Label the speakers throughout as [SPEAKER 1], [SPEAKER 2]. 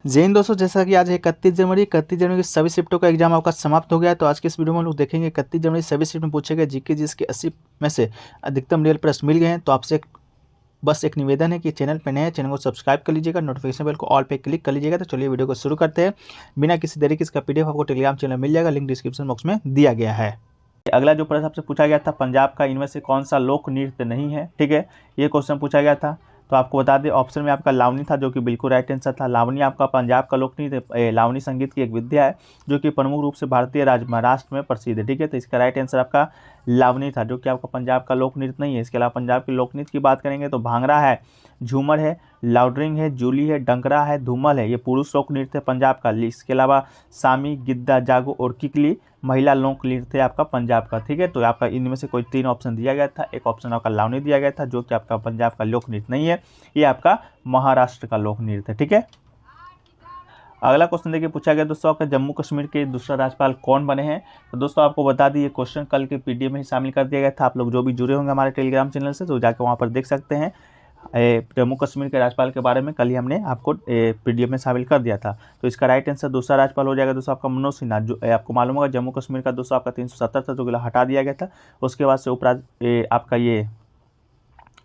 [SPEAKER 1] जय हिंद दोस्तों, जैसा कि आज है 31 जनवरी की सभी शिफ्टों का एग्जाम आपका समाप्त हो गया है। तो आज के इस वीडियो में हम लोग देखेंगे 31 जनवरी सभी शिफ्ट में पूछे गए जीके जिसके 80 में से अधिकतम रियल प्रश्न मिल गए हैं। तो आपसे बस एक निवेदन है कि चैनल पर नए हैं, चैनल को सब्सक्राइब कर लीजिएगा, नोटिफिकेशन बेल को ऑल पे क्लिक कर लीजिएगा। तो चलिए वीडियो को शुरू करते हैं बिना किसी देरी के। इसका पीडीएफ आपको टेलीग्राम चैनल मिल जाएगा, लिंक डिस्क्रिप्शन बॉक्स में दिया गया है। अगला जो प्रश्न आपसे पूछा गया था, पंजाब का इनमें से कौन सा लोक नृत्य नहीं है। ठीक है, ये क्वेश्चन पूछा गया था। तो आपको बता दें, ऑप्शन में आपका लावनी था जो कि बिल्कुल राइट आंसर था। लावनी आपका पंजाब का लोक नृत्य, लावनी संगीत की एक विद्या है जो कि प्रमुख रूप से भारतीय राज्य महाराष्ट्र में प्रसिद्ध है। ठीक है, तो इसका राइट आंसर आपका लावनी था जो कि आपका पंजाब का लोक नृत्य नहीं है। इसके अलावा पंजाब के लोक नृत्य की बात करेंगे तो भांगड़ा है, झूमर है, लाउडरिंग है, जूली है, डंकरा है, धूमल है, ये पुरुष लोक नृत्य है पंजाब का। इसके अलावा सामी, गिद्दा, जागो और किकली महिला लोक नृत्य है आपका पंजाब का। ठीक है, तो आपका इनमें से कोई 3 ऑप्शन दिया गया था। एक ऑप्शन आपका लावनी दिया गया था जो कि आपका पंजाब का लोक नृत्य नहीं है, ये आपका महाराष्ट्र का लोक नृत्य है। ठीक है, अगला क्वेश्चन देखिए पूछा गया दोस्तों, आपका जम्मू कश्मीर के दूसरा राज्यपाल कौन बने हैं। तो दोस्तों आपको बता दी, ये क्वेश्चन कल के पीडीएफ में ही शामिल कर दिया गया था। आप लोग जो भी जुड़े होंगे हमारे टेलीग्राम चैनल से तो जाकर वहाँ पर देख सकते हैं। जम्मू कश्मीर के राज्यपाल के बारे में कल ही हमने आपको पीडीएफ में शामिल कर दिया था। तो इसका राइट आंसर दूसरा राज्यपाल हो जाएगा दोस्तों आपका मनोज सिन्हा। जो आपको मालूम होगा जम्मू कश्मीर का दोस्तों आपका 370 था जो कि हटा दिया गया था। उसके बाद से आपका ये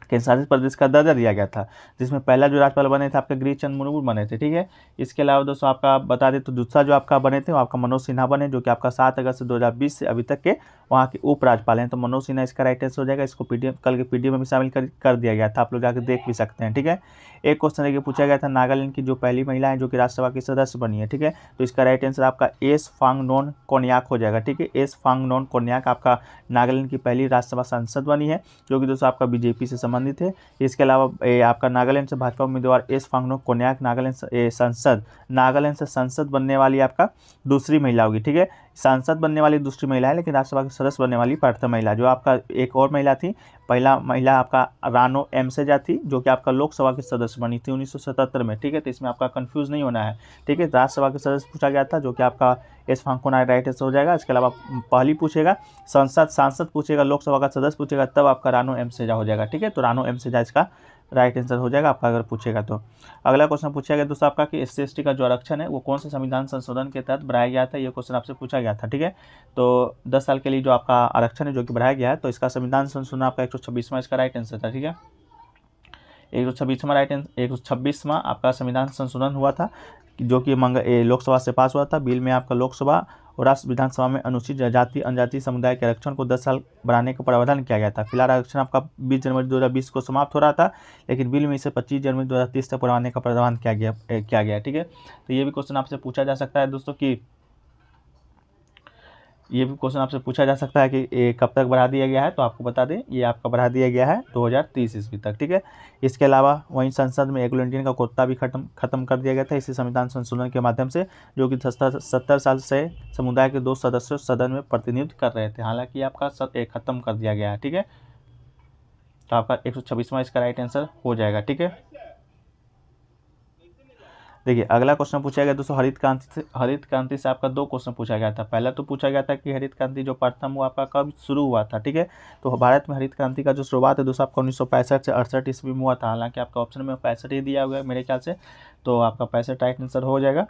[SPEAKER 1] केंद्र शासित प्रदेश का दर्जा दिया गया था, जिसमें पहला जो राज्यपाल बने थे आपका गिरीश चंद्र मुर्मू बने थे। ठीक है, इसके अलावा दोस्तों आपका बता दें तो दूसरा जो आपका बने थे वो आपका मनोज सिन्हा बने जो कि आपका 7 अगस्त 2020 से अभी तक के वहाँ के उपराज्यपाल हैं। तो मनोज सिन्हा इसका राइट आंसर हो जाएगा। इसको पीडीएफ कल के पीडीएफ में भी शामिल कर दिया गया था, आप लोग जाकर देख भी सकते हैं। ठीक है, एक क्वेश्चन देखिए पूछा गया था, नागालैंड की जो पहली महिला है जो कि राज्यसभा की सदस्य बनी है। ठीक है, तो इसका राइट आंसर आपका एस फांगनोन कोन्याक हो जाएगा। ठीक है, एस फांगनोन कोन्याक आपका नागालैंड की पहली राज्यसभा सांसद बनी है जो कि दोस्तों आपका बीजेपी से संबंधित है। इसके अलावा आपका नागालैंड से भाजपा उम्मीदवार एस फांगनोन कोन्याक नागालैंड से संसद बनने वाली आपका दूसरी महिला होगी। ठीक है, सांसद बनने वाली दूसरी महिला है, लेकिन राज्यसभा की सदस्य बनने वाली प्रथम महिला। जो आपका एक और महिला थी, पहला महिला आपका रानो एमसेजा थी जो कि आपका लोकसभा की सदस्य बनी थी 1977 में। ठीक है, तो इसमें आपका कंफ्यूज नहीं होना है। ठीक है, राज्यसभा के सदस्य पूछा गया था जो कि आपका एस फांगनोन राइट आंसर हो जाएगा। इसके अलावा पहली पूछेगा सांसद पूछेगा, लोकसभा का सदस्य पूछेगा, तब आपका रानो एमसेजा हो जाएगा। ठीक है, तो रानो एमसेजा इसका राइट आंसर हो जाएगा आपका अगर पूछेगा तो। अगला क्वेश्चन पूछा गया दोस्तों आपका कि SC/ST का जो आरक्षण है वो कौन से संविधान संशोधन के तहत बढ़ाया गया था। ये क्वेश्चन आपसे पूछा गया था। ठीक है, तो 10 साल के लिए जो आपका आरक्षण है जो कि बढ़ाया गया है, तो इसका संविधान संशोधन आपका 126वां इसका राइट आंसर था। ठीक है, 126वां आपका संविधान संशोधन हुआ था जो कि लोकसभा से पास हुआ था। बिल में आपका लोकसभा और राष्ट्र विधानसभा में अनुसूचित जाति जनजाति समुदाय के आरक्षण को 10 साल बढ़ाने का प्रावधान किया गया था। फिलहाल आरक्षण आपका 20 जनवरी 2020 को समाप्त हो रहा था, लेकिन बिल में इसे 25 जनवरी 2030 तक बढ़ाने का प्रावधान किया गया। ठीक है, तो ये भी क्वेश्चन आपसे पूछा जा सकता है दोस्तों कि ये कब तक बढ़ा दिया गया है। तो आपको बता दें ये आपका बढ़ा दिया गया है 2030 ईस्वी तक। ठीक है, इसके अलावा वहीं संसद में एग्लो इंडियन का कोटा भी खत्म कर दिया गया था इसी संविधान संशोधन के माध्यम से, जो कि 70 साल से समुदाय के 2 सदस्य सदन में प्रतिनिधित्व कर रहे थे। हालांकि आपका खत्म कर दिया गया है। ठीक है, तो आपका 126वां इसका राइट आंसर हो जाएगा। ठीक है, देखिए अगला क्वेश्चन पूछा गया दोस्तों हरित क्रांति से आपका 2 क्वेश्चन पूछा गया था। पहला तो पूछा गया था कि हरित क्रांति जो प्रथम वो आपका कब शुरू हुआ था। ठीक है, तो भारत में हरित क्रांति का जो शुरुआत है दोस्तों आपका 1965 से 68 ईस्वी में हुआ था। हालांकि आपका ऑप्शन में 65 ही दिया हुआ है मेरे ख्याल से, तो आपका 65 राइट आंसर हो जाएगा।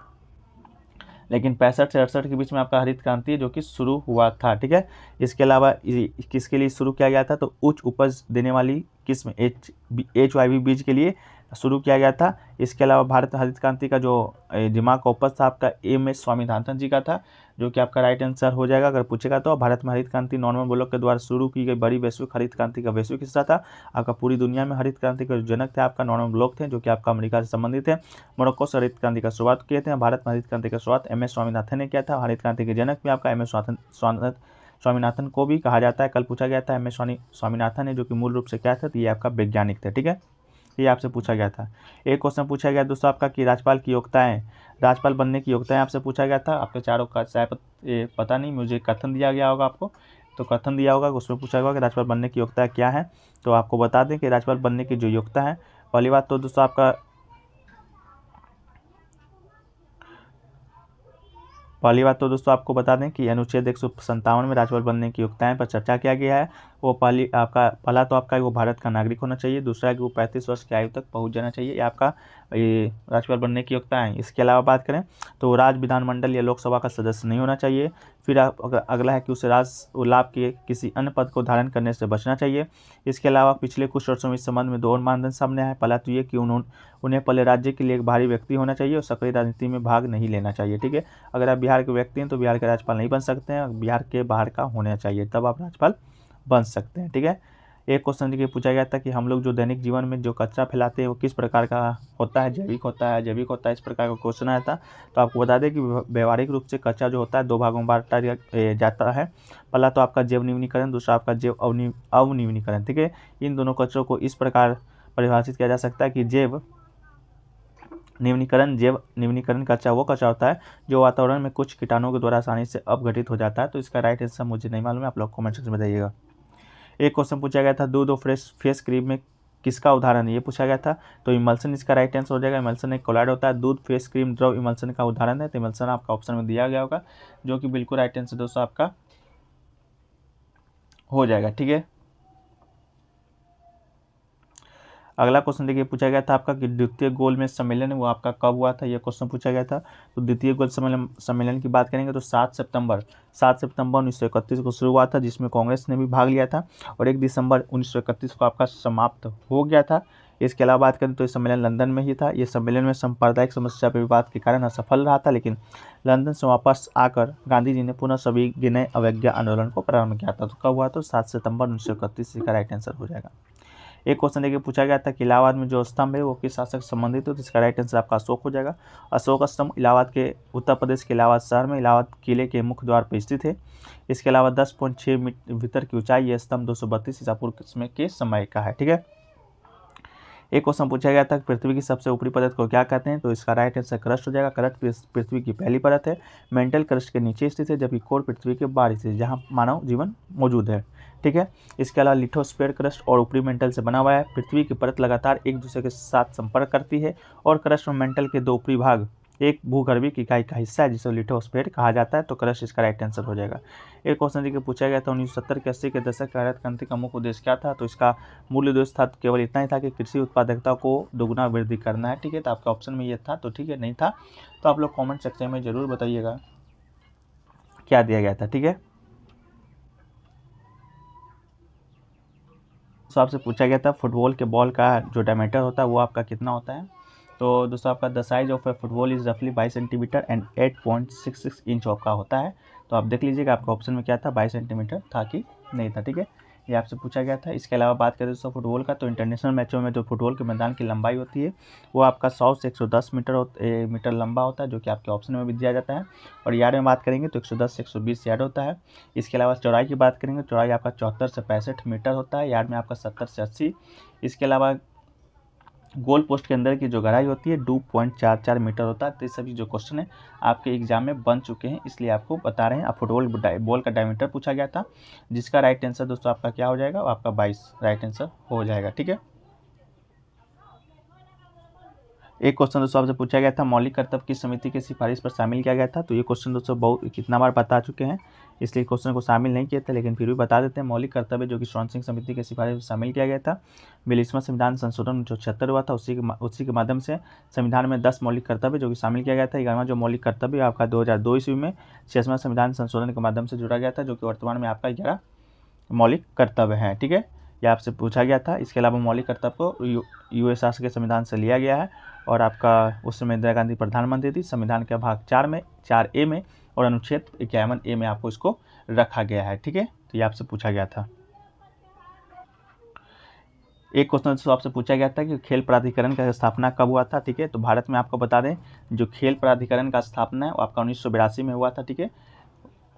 [SPEAKER 1] लेकिन 65 से 68 के बीच में आपका हरित क्रांति जो कि शुरू हुआ था। ठीक है, इसके अलावा किसके लिए शुरू किया गया था, तो उच्च उपज देने वाली किस्म HYV बीज के लिए शुरू किया गया था। इसके अलावा भारत हरित क्रांति का जो दिमाग का उपज था आपका MS स्वामीनाथन जी का था, जो कि आपका राइट आंसर हो जाएगा अगर पूछेगा तो। भारत में हरित क्रांति नॉर्मन बोलोक के द्वारा शुरू की गई बड़ी वैश्विक हरित क्रांति का वैश्विक हिस्सा था। आपका पूरी दुनिया में हरित क्रांति के जनक थे आपका नॉर्मन बोलोक थे, जो कि आपका अमेरिका से संबंधित है। मोरक्को से हरित क्रांति का शुरुआत किए थे। भारत में हरित क्रांति का शुरुआत MS स्वामीनाथन ने किया था। हरित क्रांति के जनक भी आपका MS स्वामीनाथन को भी कहा जाता है। कल पूछा गया था MS स्वामीनाथन है जो कि मूल रूप से क्या थे, तो ये आपका वैज्ञानिक थे। ठीक है, ये आपसे पूछा गया था। एक क्वेश्चन पूछा गया दोस्तों आपका कि राज्यपाल बनने की योग्यताएं आपसे पूछा गया था। आपके चारों का शायद पता नहीं, मुझे कथन दिया गया होगा आपको, तो कथन दिया होगा उसमें पूछा गया कि राज्यपाल बनने की योग्यता क्या है। तो आपको बता दें कि राज्यपाल बनने की जो योग्यता है, पहली बात तो दोस्तों आपका पहली बात तो दोस्तों आपको बता दें कि अनुच्छेद 157 में राज्यपाल बनने की योग्यताएं पर चर्चा किया गया है। वो पहला तो आपका वो भारत का नागरिक होना चाहिए, दूसरा है कि वो 35 वर्ष की आयु तक पहुंच जाना चाहिए, ये आपका ये राज्यपाल बनने की योग्यताएं। इसके अलावा बात करें तो राज्य विधानमंडल या लोकसभा का सदस्य नहीं होना चाहिए। फिर अगला है कि उसे लाभ के किसी अन्य पद को धारण करने से बचना चाहिए। इसके अलावा पिछले कुछ वर्षों में इस संबंध में 2 और मानदंड सामने आए। पहला तो ये कि उन्हें पहले राज्य के लिए एक भारी व्यक्ति होना चाहिए और सक्रिय राजनीति में भाग नहीं लेना चाहिए। ठीक है, अगर आप बिहार के व्यक्ति हैं तो बिहार के राज्यपाल नहीं बन सकते हैं, बिहार के बाहर का होना चाहिए तब आप राज्यपाल बन सकते हैं। ठीक है, एक क्वेश्चन देखिए पूछा गया था कि हम लोग जो दैनिक जीवन में जो कचरा फैलाते हैं वो किस प्रकार का होता है, जैविक होता है, जैविक होता है, इस प्रकार का क्वेश्चन आया था। तो आपको बता दें कि व्यवहारिक रूप से कचरा जो होता है 2 भागों में बांटा जाता है। पहला तो आपका जैव निवनीकरण, दूसरा आपका जैव अवनिवनीकरण। ठीक है, इन दोनों कचरों को इस प्रकार परिभाषित किया जा सकता है कि जैव निवनीकरण कचरा वो कचरा होता है जो वातावरण में कुछ कीटाणुओं के द्वारा आसानी से अपघटित हो जाता है। तो इसका राइट आंसर मुझे नहीं मालूम है, आप लोग कमेंट सेक्शन में बताइएगा। एक क्वेश्चन पूछा गया था दूध और फ्रेश फेस क्रीम में किसका उदाहरण है, ये पूछा गया था। तो इमल्सन इसका राइट आंसर हो जाएगा। इमल्सन एक कोलाइड होता है, दूध फेस क्रीम द्रव इमल्सन का उदाहरण है। तो इमल्सन आपका ऑप्शन में दिया गया होगा, जो कि बिल्कुल राइट आंसर दोस्तों आपका हो जाएगा। ठीक है, अगला क्वेश्चन देखिए पूछा गया था आपका कि द्वितीय गोलमेज सम्मेलन वो आपका कब हुआ था, ये क्वेश्चन पूछा गया था। तो द्वितीय गोल सम्मेलन की बात करेंगे तो 7 सितंबर 1931 को शुरू हुआ था, जिसमें कांग्रेस ने भी भाग लिया था, और 1 दिसंबर 1931 को आपका समाप्त हो गया था। इसके अलावा बात करें तो ये सम्मेलन लंदन में ही था। ये सम्मेलन में सांप्रदायिक समस्या पर विवाद के कारण असफल रहा था, लेकिन लंदन से वापस आकर गांधी जी ने पुनः सभी विनय अवज्ञा आंदोलन को प्रारंभ किया था। तो कब हुआ, तो 7 सितंबर 1931 का राइट आंसर हो जाएगा। एक क्वेश्चन देखिए पूछा गया था कि इलाहाबाद में जो स्तंभ है वो किस शासक से संबंधित है, तो इसका राइट आंसर आपका अशोक हो जाएगा। अशोक स्तंभ इलाहाबाद के उत्तर प्रदेश के इलाहाबाद शहर में इलाहाबाद किले के मुख्य द्वार पर स्थित है। इसके अलावा 10.6 मीटर की ऊंचाई, यह स्तंभ 232 ईसा पूर्व के समय का है। ठीक है, एक क्वेश्चन पूछा गया था कि पृथ्वी की सबसे ऊपरी परत को क्या कहते हैं, तो इसका राइट आंसर क्रस्ट हो जाएगा। क्रस्ट पृथ्वी की पहली परत है, मेंटल क्रस्ट के नीचे स्थित है, जबकि कोर पृथ्वी के बाहर स्थित है जहाँ मानव जीवन मौजूद है। ठीक है, इसके अलावा लिथोस्फीयर क्रस्ट और ऊपरी मेंटल से बना हुआ है। पृथ्वी की परत लगातार एक दूसरे के साथ संपर्क करती है, और क्रस्ट और मेंटल के 2 ऊपरी भाग एक भूगर्भीय इकाई का हिस्सा है जिसे लिथोस्फीयर कहा जाता है। तो क्रस्ट इसका राइट आंसर हो जाएगा। एक क्वेश्चन देखिए पूछा गया था 1970 के 80 के दशक का हरित क्रांति का मुख्य उद्देश्य क्या था, तो इसका मूल उद्देश्य था केवल इतना ही था कि कृषि उत्पादकता को दोगुना वृद्धि करना है। ठीक है, तो आपका ऑप्शन में ये था, तो ठीक है, नहीं था तो आप लोग कमेंट सेक्शन में जरूर बताइएगा क्या दिया गया था। ठीक है, तो आपसे पूछा गया था फुटबॉल के बॉल का जो डायमीटर होता है वो आपका कितना होता है। तो दोस्तों आपका the size of A football is रफली 22 सेंटीमीटर एंड 8.66 इंच का होता है। तो आप देख लीजिएगा आपका ऑप्शन में क्या था, 22 सेंटीमीटर था कि नहीं था। ठीक है, ये आपसे पूछा गया था। इसके अलावा बात करें दोस्तों फुटबॉल का, तो इंटरनेशनल मैचों में जो फुटबॉल के मैदान की लंबाई होती है वो आपका 100 से 110 मीटर लंबा होता है, जो कि आपके ऑप्शन में भी दिया जाता है। और यार्ड में बात करेंगे तो 110 से 120 यार्ड होता है। इसके अलावा चौड़ाई की बात करेंगे, चौड़ाई आपका 74 से 65 मीटर होता है, यार्ड में आपका 70 से 80। इसके अलावा गोल पोस्ट के अंदर की जो गहराई होती है 2.44 मीटर होता है। तो ये सभी जो क्वेश्चन है आपके एग्जाम में बन चुके हैं, इसलिए आपको बता रहे हैं। आप फुटबॉल बॉल का डायमीटर पूछा गया था, जिसका राइट आंसर दोस्तों आपका क्या हो जाएगा, आपका 22 राइट आंसर हो जाएगा। ठीक है, एक क्वेश्चन दोस्तों आपसे पूछा गया था मौलिक कर्तव्य किस समिति की सिफारिश पर शामिल किया गया था। तो ये क्वेश्चन दोस्तों बहुत कितना बार बता चुके हैं, इसलिए क्वेश्चन को शामिल नहीं किया था, लेकिन फिर भी बता देते हैं। मौलिक कर्तव्य जो कि श्रवण समिति की सिफारिश पर शामिल किया गया था। 42वां संविधान संशोधन जो 76 हुआ था उसी के माध्यम से संविधान में 10 मौलिक कर्तव्य जो कि शामिल किया गया था। 11वां जो मौलिक कर्तव्य आपका 2002 ईस्वी में 66वां संविधान संशोधन के माध्यम से जुड़ा गया था, जो कि वर्तमान में आपका 11 मौलिक कर्तव्य है। ठीक है, ये आपसे पूछा गया था। इसके अलावा मौलिक कर्तव्य को यूएसआर के संविधान से लिया गया है, और आपका उस समय इंदिरा गांधी प्रधानमंत्री थी। संविधान के भाग 4A में और अनुच्छेद 51A में आपको इसको रखा गया है। ठीक है, तो ये आपसे पूछा गया था। एक क्वेश्चन आपसे पूछा गया था कि खेल प्राधिकरण का स्थापना कब हुआ था। ठीक है, तो भारत में आपको बता दें जो खेल प्राधिकरण का स्थापना है वो आपका 1982 में हुआ था। ठीक है,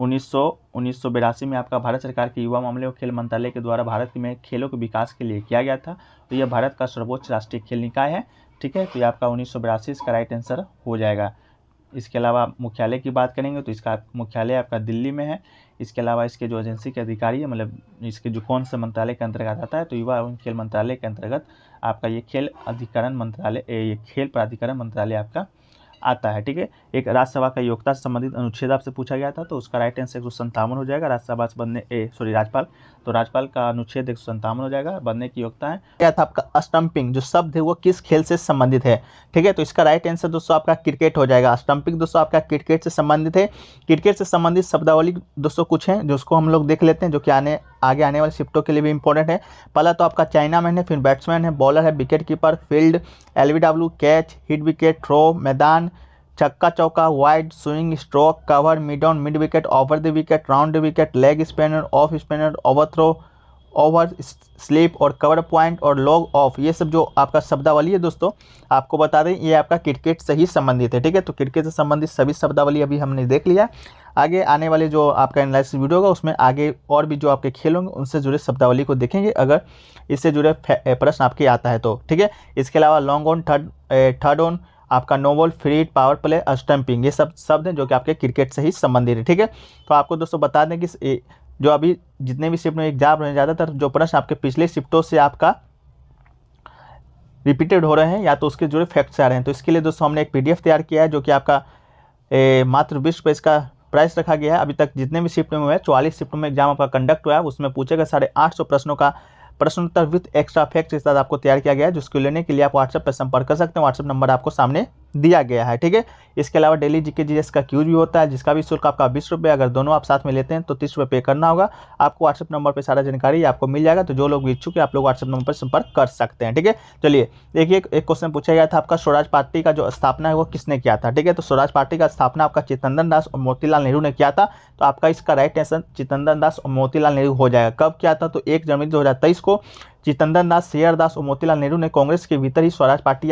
[SPEAKER 1] 1982 में आपका भारत सरकार के युवा मामले और खेल मंत्रालय के द्वारा भारत में खेलों के विकास के लिए किया गया था। तो यह भारत का सर्वोच्च राष्ट्रीय खेल निकाय है। ठीक है, तो ये आपका 1982 इसका राइट आंसर हो जाएगा। इसके अलावा मुख्यालय की बात करेंगे तो इसका मुख्यालय आपका दिल्ली में है। इसके अलावा इसके जो एजेंसी के अधिकारी है, मतलब इसके जो कौन से मंत्रालय के अंतर्गत आता है, तो युवा एवं खेल मंत्रालय के अंतर्गत आपका ये खेल प्राधिकरण मंत्रालय आपका आता है। ठीक है, एक राज्यसभा का योग्यता से संबंधित अनुच्छेद आपसे पूछा गया था, तो उसका राइट आंसर 157 हो जाएगा। राज्यसभा से बनने राज्यपाल, तो राज्यपाल का अनुच्छेद 157 हो जाएगा, बनने की योग्यता है। क्या था आपका स्टंपिंग जो शब्द है वो किस खेल से संबंधित है? ठीक है, तो इसका राइट आंसर दोस्तों आपका क्रिकेट हो जाएगा। स्टंपिंग दोस्तों आपका क्रिकेट से संबंधित है। क्रिकेट से संबंधित शब्दावली दोस्तों कुछ हैं जो उसको हम लोग देख लेते हैं, जो कि आगे आने वाले शिफ्टों के लिए भी इंपॉर्टेंट है। पहला तो आपका चाइना मैन है, फिर बैट्समैन है, बॉलर है, wicket keeper, field, LBW, catch, hit wicket, throw, मैदान, छक्का चौका, wide, swing, stroke, cover, mid on, mid wicket, over the wicket, round the wicket, leg spinner, off spinner, over throw, over slip और cover point और long off, ये सब जो आपका शब्दावली है दोस्तों आपको बता दें ये आपका क्रिकेट से ही संबंधित है। ठीक है, तो क्रिकेट से संबंधित सभी शब्दावली अभी हमने देख लिया। आगे आने वाले जो आपका एनालिसिस वीडियो होगा उसमें आगे और भी जो आपके खेल होंगे उनसे जुड़े शब्दावली को देखेंगे, अगर इससे जुड़े प्रश्न आपके आता है तो। ठीक है, इसके अलावा लॉन्ग ऑन, थर्ड ऑन, आपका no ball, free hit, power play, stumping, ये सब शब्द हैं जो कि आपके क्रिकेट से ही संबंधित है। ठीक है, तो आपको दोस्तों बता दें कि जो अभी जितने भी शिफ्ट में एग्जाम रहे हैं ज़्यादातर जो प्रश्न आपके पिछले शिफ्टों से आपका रिपीटेड हो रहे हैं या तो उसके जुड़े फैक्ट्स आ रहे हैं। तो इसके लिए दोस्तों हमने एक पीडीएफ तैयार किया है जो कि आपका मात्र 20 पेज का प्राइस रखा गया है। अभी तक जितने भी शिफ्ट में हुए 44 शिफ्ट में एग्जाम आपका कंडक्ट हुआ है, उसमें पूछे गए 850 प्रश्नों का प्रश्न उत्तर विद एक्स्ट्रा फैक्ट्स के साथ आपको तैयार किया गया है, जिसको लेने के लिए आप व्हाट्सएप पर संपर्क कर सकते हैं। व्हाट्सएप नंबर आपको सामने दिया गया है। ठीक है, इसके अलावा डेली जीके जीएस का क्यूज भी होता है, जिसका भी शुल्क आपका 20 रुपये, अगर दोनों आप साथ में लेते हैं तो 30 रुपये पे करना होगा। आपको व्हाट्सएप नंबर पर सारा जानकारी आपको मिल जाएगा, तो जो लोग भी इच्छुक है आप लोग व्हाट्सएप नंबर पर संपर्क कर सकते हैं। ठीक है, चलिए देखिए एक क्वेश्चन पूछा गया था आपका स्वराज पार्टी का जो स्थापना है वो किसने किया था? ठीक है, तो स्वराज पार्टी का स्थापना आपका चित्तरंजन दास और मोतीलाल नेहरू ने किया था, तो आपका इसका राइट आंसर चित्तरंजन दास और मोतीलाल नेहरू हो जाएगा। कब किया था? तो 1 जनवरी 2023 को चित्तरंजन दास, सी.आर. दास और मोतीलाल नेहरू ने कांग्रेस के भीतर ही स्वराज पार्टी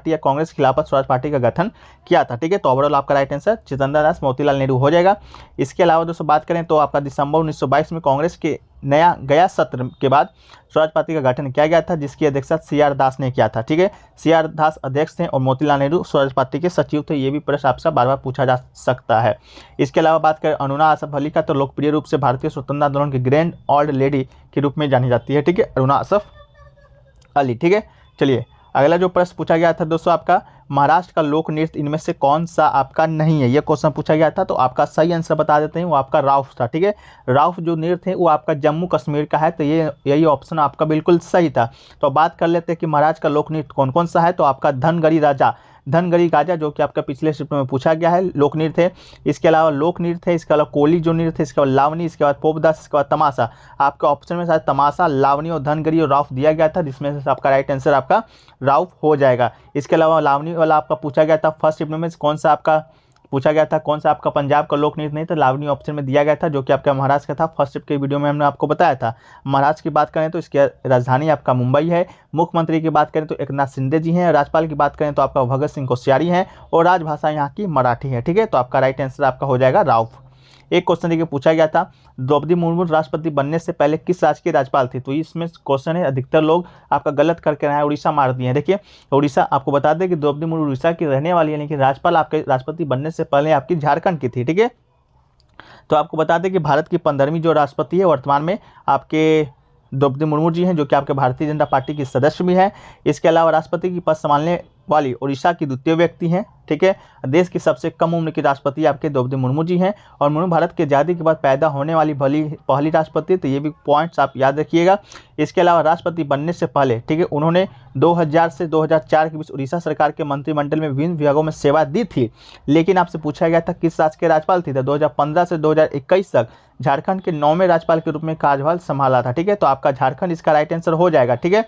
[SPEAKER 1] या कांग्रेस खिलाफत स्वराज पार्टी का गठन किया था। ठीक है, तो ओवरऑल आपका राइट आंसर चित्तरंजन दास, मोतीलाल नेहरू हो जाएगा। इसके अलावा दोस्तों बात करें तो आपका दिसंबर 1922 में कांग्रेस के नया गया सत्र के बाद स्वराज पार्टी का गठन किया गया था, जिसकी अध्यक्षता सी.आर. दास ने किया था। ठीक है, सी.आर. दास अध्यक्ष थे और मोतीलाल नेहरू स्वराज पार्टी के सचिव थे। ये भी प्रश्न आपसे बार बार पूछा जा सकता है। इसके अलावा बात करें अरुणा आसफ अली का, तो लोकप्रिय रूप से भारतीय स्वतंत्रता आंदोलन की ग्रैंड ओल्ड लेडी के रूप में जानी जाती है। ठीक है, अरुणा आसफ अली। ठीक है, चलिए अगला जो प्रश्न पूछा गया था दोस्तों आपका महाराष्ट्र का लोक नृत्य इनमें से कौन सा आपका नहीं है, ये क्वेश्चन पूछा गया था। तो आपका सही आंसर बता देते हैं, वो आपका राउफ था। ठीक है, राउफ जो नृत्य है वो आपका जम्मू कश्मीर का है, तो यही ऑप्शन आपका बिल्कुल सही था। तो बात कर लेते हैं कि महाराष्ट्र का लोक नृत्य कौन कौन सा है। तो आपका धनगढ़ी राजा जो कि आपका पिछले शिफ्ट में पूछा गया है, लोक नृत्य है। इसके अलावा लोक नृत्य है, इसके अलावा कोली जो नृत्य है, इसके बाद लावनी, इसके बाद पोपदास, इसके बाद तमाशा। आपके ऑप्शन में शायद तमाशा, लावनी और धनगढ़ी और राउफ दिया गया था, जिसमें से आपका राइट आंसर आपका राउफ हो जाएगा। इसके अलावा लावनी वाला आपका पूछा गया था फर्स्ट शिफ्ट में कौन सा आपका पूछा गया था, कौन सा आपका पंजाब का लोक नृत्य नहीं था, लावनी ऑप्शन में दिया गया था, जो कि आपका महाराष्ट्र का था। फर्स्ट शिफ्ट के वीडियो में हमने आपको बताया था। महाराष्ट्र की बात करें तो इसकी राजधानी आपका मुंबई है। मुख्यमंत्री की बात करें तो एकनाथ शिंदे जी हैं। राज्यपाल की बात करें तो आपका भगत सिंह कोश्यारी हैं और राजभाषा यहाँ की मराठी है। ठीक है, तो आपका राइट आंसर आपका हो जाएगा राउफ। एक क्वेश्चन देखिए पूछा गया था द्रौपदी मुर्मू राष्ट्रपति बनने से पहले किस राज्य के राज्यपाल थी? तो इसमें क्वेश्चन है, अधिकतर लोग आपका गलत करके रहे हैं, उड़ीसा मार दिए हैं। देखिए उड़ीसा, आपको बता दें कि द्रौपदी मुर्मू उड़ीसा की रहने वाली है, लेकिन राज्यपाल आपके राष्ट्रपति बनने से पहले आपकी झारखंड की थी। ठीक है, तो आपको बता दें कि भारत की 15वीं जो राष्ट्रपति है वर्तमान में आपके द्रौपदी मुर्मू जी हैं, जो कि आपके भारतीय जनता पार्टी की सदस्य भी हैं। इसके अलावा राष्ट्रपति की पद संभालने वाली उड़ीसा की द्वितीय व्यक्ति हैं। ठीक है, देश की सबसे कम उम्र की राष्ट्रपति आपके द्रौपदी मुर्मू जी हैं और मुर्मू भारत की आज़ादी के बाद पैदा होने वाली पहली राष्ट्रपति, तो ये भी पॉइंट्स आप याद रखिएगा। इसके अलावा राष्ट्रपति बनने से पहले ठीक है उन्होंने 2000 से 2004 के बीच उड़ीसा सरकार के मंत्रिमंडल में विभिन्न विभागों में सेवा दी थी, लेकिन आपसे पूछा गया था किस राज्य के राज्यपाल थी? 2015 से 2021 तक झारखंड के 9वें राज्यपाल के रूप में कार्यभार संभाला था। ठीक है, तो आपका झारखंड इसका राइट आंसर हो जाएगा। ठीक है,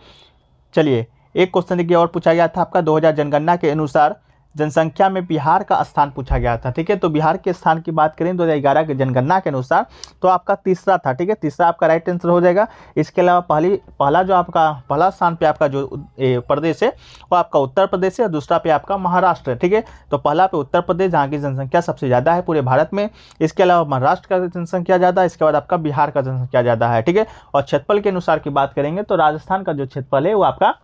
[SPEAKER 1] चलिए एक क्वेश्चन देखिए और पूछा गया था आपका 2000 जनगणना के अनुसार जनसंख्या में बिहार का स्थान पूछा गया था। ठीक है, तो बिहार के स्थान की बात करें 2011 के जनगणना के अनुसार तो आपका तीसरा था। ठीक है, तीसरा आपका राइट आंसर हो जाएगा। इसके अलावा पहला स्थान पे आपका जो प्रदेश है वो आपका उत्तर प्रदेश है और दूसरा पे आपका महाराष्ट्र है। ठीक है, तो पहला पे उत्तर प्रदेश जहाँ की जनसंख्या सबसे ज़्यादा है पूरे भारत में। इसके अलावा महाराष्ट्र का जनसंख्या ज़्यादा है, इसके बाद आपका बिहार का जनसंख्या ज़्यादा है। ठीक है, और क्षेत्रफल के अनुसार की बात करेंगे तो राजस्थान का जो क्षेत्रफल है वो आपका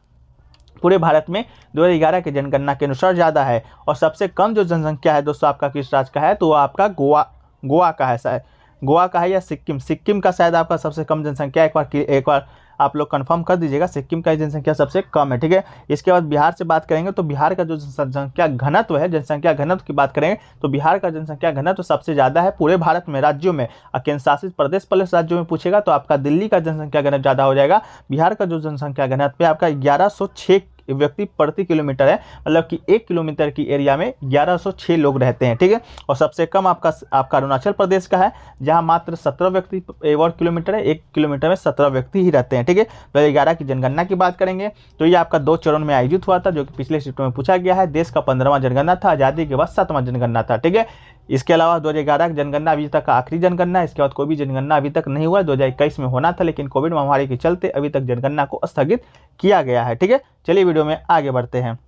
[SPEAKER 1] पूरे भारत में 2011 के जनगणना के अनुसार ज़्यादा है। और सबसे कम जो जनसंख्या है दोस्तों आपका किस राज्य का है? तो वो आपका गोवा का है। शायद गोवा का है या सिक्किम का शायद आपका सबसे कम जनसंख्या। एक बार आप लोग कंफर्म कर दीजिएगा। सिक्किम का जनसंख्या सबसे कम है, ठीक है। इसके बाद बिहार से बात करेंगे तो बिहार का जो जनसंख्या घनत्व है, जनसंख्या घनत्व की बात करेंगे तो बिहार का जनसंख्या घनत्व सबसे ज़्यादा है पूरे भारत में राज्यों में। केंद्र शासित प्रदेश प्लस राज्यों में पूछेगा तो आपका दिल्ली का जनसंख्या घनत्व ज़्यादा हो जाएगा। बिहार का जो जनसंख्या घनत्व है आपका 1106 व्यक्ति प्रति किलोमीटर है, मतलब कि 1 किलोमीटर की एरिया में 1106 लोग रहते हैं, ठीक है। और सबसे कम आपका अरुणाचल प्रदेश का है, जहां मात्र 17 व्यक्ति वर्ग किलोमीटर है, 1 किलोमीटर में 17 व्यक्ति ही रहते हैं, ठीक है। 2011 की जनगणना की बात करेंगे तो ये आपका 2 चरण में आयोजित हुआ था, जो कि पिछले शिफ्ट में पूछा गया है। देश का 15वां जनगणना था, आज़ादी के बाद 7वां जनगणना था, ठीक है। इसके अलावा 2011 की जनगणना अभी तक आखिरी जनगणना है। इसके बाद कोई भी जनगणना अभी तक नहीं हुआ है। 2021 में होना था, लेकिन कोविड महामारी के चलते अभी तक जनगणना को स्थगित किया गया है, ठीक है। चलिए वीडियो में आगे बढ़ते हैं।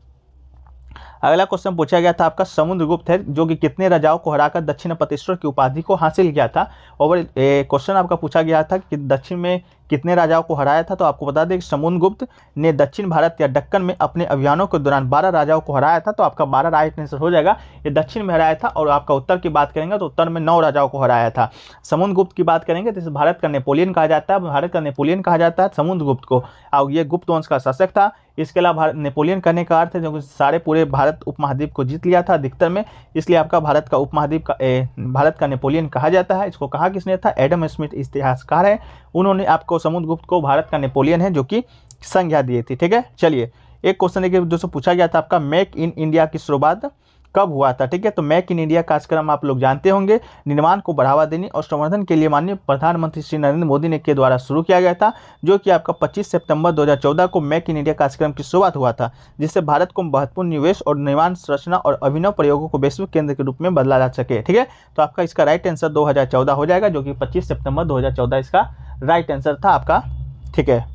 [SPEAKER 1] अगला क्वेश्चन पूछा गया था आपका समुद्रगुप्त है, जो कि कितने राजाओं को हराकर दक्षिण पतेश्वर की उपाधि को हासिल किया था। और क्वेश्चन आपका पूछा गया था कि दक्षिण में कितने राजाओं को हराया था। तो आपको बता दें कि समुद्रगुप्त ने दक्षिण भारत या दक्कन में अपने अभियानों के दौरान 12 राजाओं को हराया था। तो आपका 12 राइट आंसर हो जाएगा। ये दक्षिण में हराया था। और आपका उत्तर की बात करेंगे तो उत्तर में 9 राजाओं को हराया था। समुद्रगुप्त की बात करेंगे तो इसे भारत का नेपोलियन कहा जाता है। भारत का नेपोलियन कहा जाता है समुद्रगुप्त को। और ये गुप्त वंश का शासक था। इसके अलावा नेपोलियन कहने का अर्थ है जो सारे पूरे भारत उपमहाद्वीप को जीत लिया था अधिकतर में, इसलिए आपका भारत का उपमहाद्वीप का भारत का नेपोलियन कहा जाता है। इसको कहा किसने था? एडम स्मिथ इतिहासकार है, उन्होंने आपको समुद्रगुप्त को भारत का नेपोलियन है जो कि संज्ञा दी थी, ठीक है। चलिए एक क्वेश्चन देखिए जो पूछा गया था आपका मेक इन इंडिया की शुरुआत कब हुआ था, ठीक है। तो मेक इन इंडिया कार्यक्रम आप लोग जानते होंगे, निर्माण को बढ़ावा देने और संवर्धन के लिए माननीय प्रधानमंत्री श्री नरेंद्र मोदी ने के द्वारा शुरू किया गया था, जो कि आपका 25 सितंबर 2014 को मेक इन इंडिया कार्यक्रम की शुरुआत हुआ था, जिससे भारत को महत्वपूर्ण निवेश और निर्माण संरचना और अभिनव प्रयोगों को वैश्विक केंद्र के रूप में बदला जा सके, ठीक है। तो आपका इसका राइट आंसर 2014 हो जाएगा, जो कि 25 सितंबर 2014 इसका राइट आंसर था आपका, ठीक है।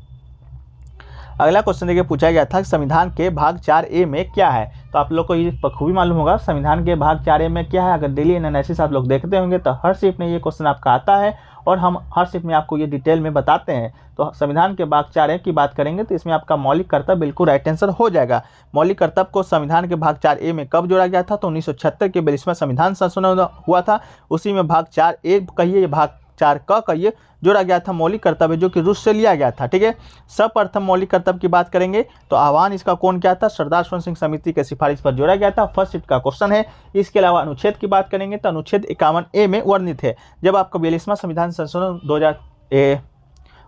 [SPEAKER 1] अगला क्वेश्चन देखिए पूछा गया था संविधान के भाग 4A में क्या है। तो आप लोग को ये बखूबी मालूम होगा संविधान के भाग 4A में क्या है। अगर डेली एनालिसिस आप लोग देखते होंगे तो हर शिफ्ट में ये क्वेश्चन आपका आता है और हम हर शिफ्ट में आपको ये डिटेल में बताते हैं। तो संविधान के भाग 4A की बात करेंगे तो इसमें आपका मौलिक कर्तव्य बिल्कुल राइट आंसर हो जाएगा। मौलिक कर्तव्य को संविधान के भाग 4A में कब जोड़ा गया था? तो 1976 के 42वां संविधान संशोधन हुआ था, उसी में भाग 4A कहिए भाग 4 का कहिए जोड़ा गया था मौलिक कर्तव्य, जो कि रूस से लिया गया था, ठीक है। सर्वप्रथम मौलिक कर्तव्य की बात करेंगे तो आह्वान इसका कौन किया था? सरदार स्वर्ण सिंह समिति के सिफारिश पर जोड़ा गया था। फर्स्ट शिफ्ट का क्वेश्चन है। इसके अलावा अनुच्छेद की बात करेंगे तो अनुच्छेद 51A में वर्णित है। जब आपका 42वां संविधान संशोधन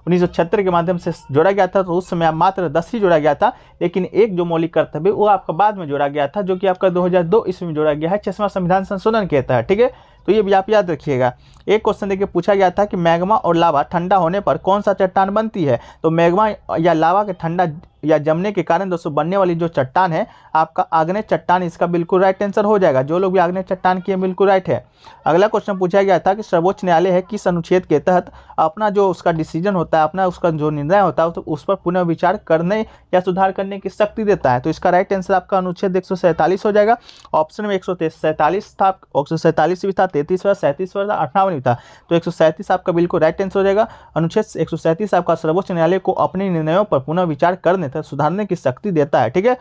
[SPEAKER 1] 1976 के माध्यम से जोड़ा गया था तो उस समय मात्र 10 ही जोड़ा गया था, लेकिन एक जो मौलिक कर्तव्य वो आपका बाद में जोड़ा गया था, जो कि आपका 2002 ईस्वी में जोड़ा गया है। 6वां संविधान संशोधन के तहत, ठीक है। तो ये भी आप याद रखिएगा। एक क्वेश्चन देखिए पूछा गया था कि मैग्मा और लावा ठंडा होने पर कौन सा चट्टान बनती है। तो मैग्मा या लावा के ठंडा या जमने के कारण दोस्तों बनने वाली जो चट्टान है आपका आग्नेय चट्टान, इसका बिल्कुल राइट आंसर हो जाएगा। जो लोग भी आग्नेय चट्टान किए बिल्कुल राइट है। अगला क्वेश्चन पूछा गया था कि सर्वोच्च न्यायालय है किस अनुच्छेद के तहत अपना जो उसका डिसीजन होता है, अपना उसका जो निर्णय होता है तो उस पर पुनः विचार करने या सुधार करने की शक्ति देता है। तो इसका राइट आंसर आपका अनुच्छेद 147 हो जाएगा। ऑप्शन में 147 था, 147 भी था, 33वां, 37वां, 58वां था। तो 137 आपका बिल्कुल राइट आंसर हो जाएगा। अनुच्छेद 137 आपका सर्वोच्च न्यायालय को अपने निर्णयों पर पुनः विचार करने तथा सुधारने की शक्ति देता है, ठीक है।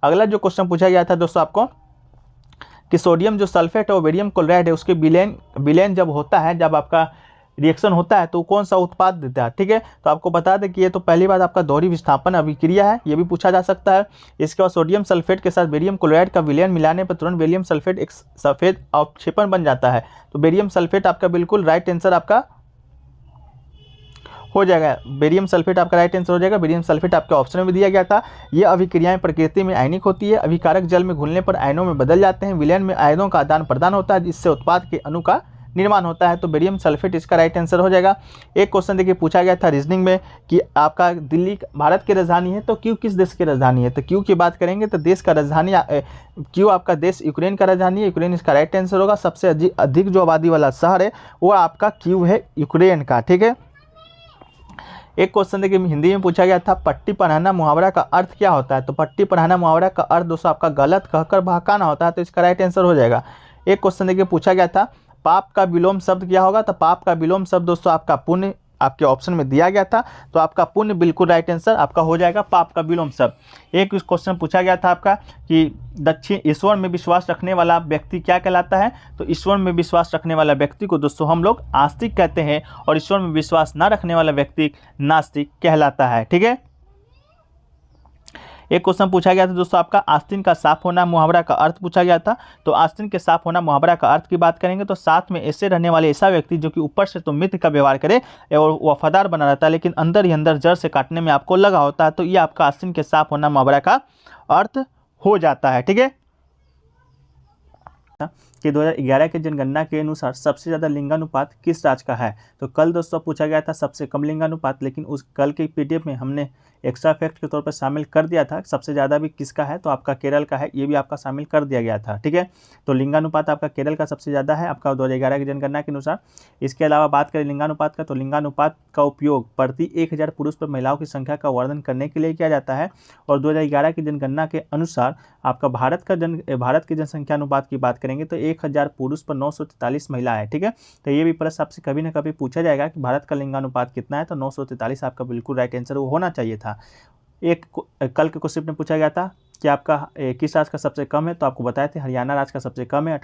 [SPEAKER 1] अगला जो क्वेश्चन पूछा गया था दोस्तों आपको कि सोडियम जो सल्फेट और बेरियम क्लोराइड है उसके विलयन जब होता है, जब आपका रिएक्शन होता है तो कौन सा उत्पाद देता है, ठीक है। तो आपको बता दें कि ये तो पहली बात आपका दोहरी विस्थापन अभिक्रिया है, ये भी पूछा जा सकता है। इसके बाद सोडियम सल्फेट के साथ बेरियम क्लोराइड का विलयन मिलाने पर तुरंत बेरियम सल्फेट एक सफेद अवक्षेपण बन जाता है। तो बेरियम सल्फेट आपका बिल्कुल राइट आंसर आपका हो जाएगा। बेरियम सल्फेट आपका राइट आंसर हो जाएगा। बेरियम सल्फेट आपके ऑप्शन में भी दिया गया था। ये अभिक्रियाएं प्रकृति में आयनिक होती है, अभिकारक जल में घुलने पर आयनों में बदल जाते हैं, विलयन में आयनों का आदान प्रदान होता है जिससे उत्पाद के अणु का निर्माण होता है। तो बेरियम सल्फेट इसका राइट आंसर हो जाएगा। एक क्वेश्चन देखिए पूछा गया था रीजनिंग में कि आपका दिल्ली भारत की राजधानी है तो क्यू किस देश की राजधानी है। तो क्यू की बात करेंगे तो देश का राजधानी क्यू आपका देश यूक्रेन का राजधानी है, यूक्रेन इसका राइट आंसर होगा। सबसे अधिक जो आबादी वाला शहर है वो आपका क्यू है यूक्रेन का, ठीक है। एक क्वेश्चन देखिए हिंदी में पूछा गया था पट्टी पढ़ाना मुहावरा का अर्थ क्या होता है। तो पट्टी पढ़ाना मुहावरा का अर्थ दोस्तों आपका गलत कहकर बहकाना होता है। तो इसका राइट आंसर हो जाएगा। एक क्वेश्चन देखिए पूछा गया था पाप का विलोम शब्द क्या होगा। तो पाप का विलोम शब्द दोस्तों आपका पुण्य आपके ऑप्शन में दिया गया था। तो आपका पुण्य बिल्कुल राइट आंसर आपका हो जाएगा पाप का विलोम शब्द। एक क्वेश्चन पूछा गया था आपका कि दक्षिण ईश्वर में विश्वास रखने वाला व्यक्ति क्या कहलाता है। तो ईश्वर में विश्वास रखने वाला व्यक्ति को दोस्तों हम लोग आस्तिक कहते हैं और ईश्वर में विश्वास न रखने वाला व्यक्ति नास्तिक कहलाता है। ठीक है। एक क्वेश्चन पूछा गया था दोस्तों आपका आस्तीन का साफ होना मुहावरा का अर्थ पूछा गया था। तो आस्तीन के साफ होना मुहावरा का अर्थ की बात करेंगे तो साथ में ऐसे रहने वाले ऐसा व्यक्ति जो कि ऊपर से तो मित्र का व्यवहार करे और वफादार बना रहता है लेकिन अंदर ही अंदर जड़ से काटने में आपको लगा होता है। तो ये आपका आस्तीन के साफ होना मुहावरा का अर्थ हो जाता है। ठीक है कि 2011 की जनगणना के अनुसार सबसे ज़्यादा लिंगानुपात किस राज्य का है। तो कल दोस्तों पूछा गया था सबसे कम लिंगानुपात, लेकिन उस कल के पीडीएफ में हमने एक्स्ट्रा फैक्ट के तौर पर शामिल कर दिया था सबसे ज़्यादा भी किसका है। तो आपका केरल का है, ये भी आपका शामिल कर दिया गया था। ठीक है। तो लिंगानुपात आपका केरल का सबसे ज़्यादा है आपका 2011 की जनगणना के अनुसार। इसके अलावा बात करें लिंगानुपात का, तो लिंगानुपात का उपयोग प्रति 1000 पुरुष पर महिलाओं की संख्या का वर्णन करने के लिए किया जाता है। और 2011 की जनगणना के अनुसार आपका भारत की जनसंख्या अनुपात की बात करेंगे तो 1000 पुरुष पर 943 महिला है। ठीक है। तो ये भी प्रश्न आपसे कभी ना कभी पूछा जाएगा कि भारत का लिंगानुपात कितना है। तो 943 आपका बिल्कुल राइट आंसर वो होना चाहिए था। एक कल के क्वेश्चन में पूछा गया था कि आपका किस राज्य का सबसे कम है। तो आपको बताए थे हरियाणा राज्य का सबसे कम है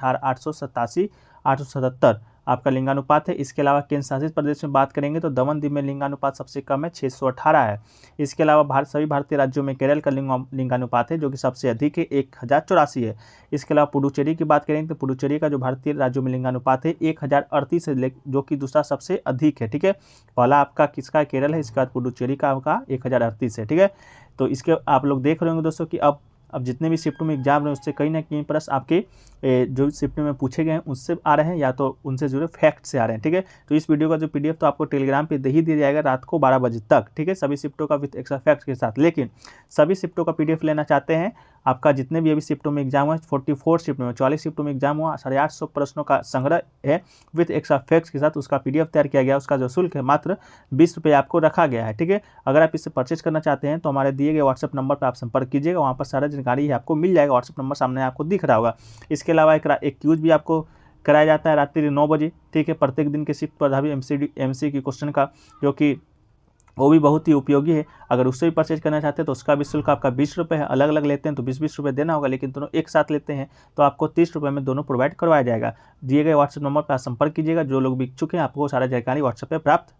[SPEAKER 1] 877 आपका लिंगानुपात है। इसके अलावा केंद्र शासित प्रदेश में बात करेंगे तो दमन दीव में लिंगानुपात सबसे कम है 618 है। इसके अलावा सभी भारतीय राज्यों में केरल का लिंगानुपात है जो कि सबसे अधिक है 1084 है। इसके अलावा पुडुचेरी की बात करेंगे तो पुडुचेरी का जो भारतीय राज्यों में लिंगानुपात है 1038 है जो कि दूसरा सबसे अधिक है। ठीक है। पहला आपका किसका केरल है, इसके बाद पुडुचेरी का आपका 1038 है। ठीक है। तो इसके आप लोग देख रहे होंगे दोस्तों कि अब जितने भी शिफ्ट में एग्जाम रहे उससे कहीं ना कहीं प्रश्न आपके जो शिफ्ट में पूछे गए हैं उससे आ रहे हैं या तो उनसे जुड़े फैक्ट से आ रहे हैं। ठीक है। तो इस वीडियो का जो पीडीएफ तो आपको टेलीग्राम पे दे ही दिया जाएगा रात को 12 बजे तक। ठीक है। सभी शिफ्टों का विद एक्स्ट्रा फैक्ट के साथ। लेकिन सभी शिफ्टों का पीडीएफ लेना चाहते हैं आपका जितने भी अभी शिफ्टों में एग्जाम हुआ 44 शिफ्ट में 44 शिफ्टों में एग्जाम हुआ 850 प्रश्नों का संग्रह है विद एक्स्ट्रा फैक्ट्स के साथ। उसका पीडीएफ तैयार किया गया, उसका जो शुल्क है मात्र 20 रुपये आपको रखा गया है। ठीक है। अगर आप इसे परचेज करना चाहते हैं तो हमारे दिए गए व्हाट्सएप नंबर पर आप संपर्क कीजिएगा, वहाँ पर सारा जानकारी है आपको मिल जाएगा। व्हाट्सएप नंबर सामने आपको दिख रहा होगा। इसके अलावा एक क्यूज भी आपको कराया जाता है रात्रि 9 बजे। ठीक है। प्रत्येक दिन के शिफ्ट पर अभी एमसी की क्वेश्चन का जो कि वो भी बहुत ही उपयोगी है। अगर उससे भी परचेज करना चाहते हैं तो उसका भी शुल्क आपका 20 रुपये है। अलग अलग लेते हैं तो 20-20 रुपये देना होगा, लेकिन दोनों एक साथ लेते हैं तो आपको 30 रुपये में दोनों प्रोवाइड करवाया जाएगा। दिए गए व्हाट्सएप नंबर पर संपर्क कीजिएगा। जो लोग भी इच्छुक हैं आपको सारा जानकारी व्हाट्सएप पर प्राप्त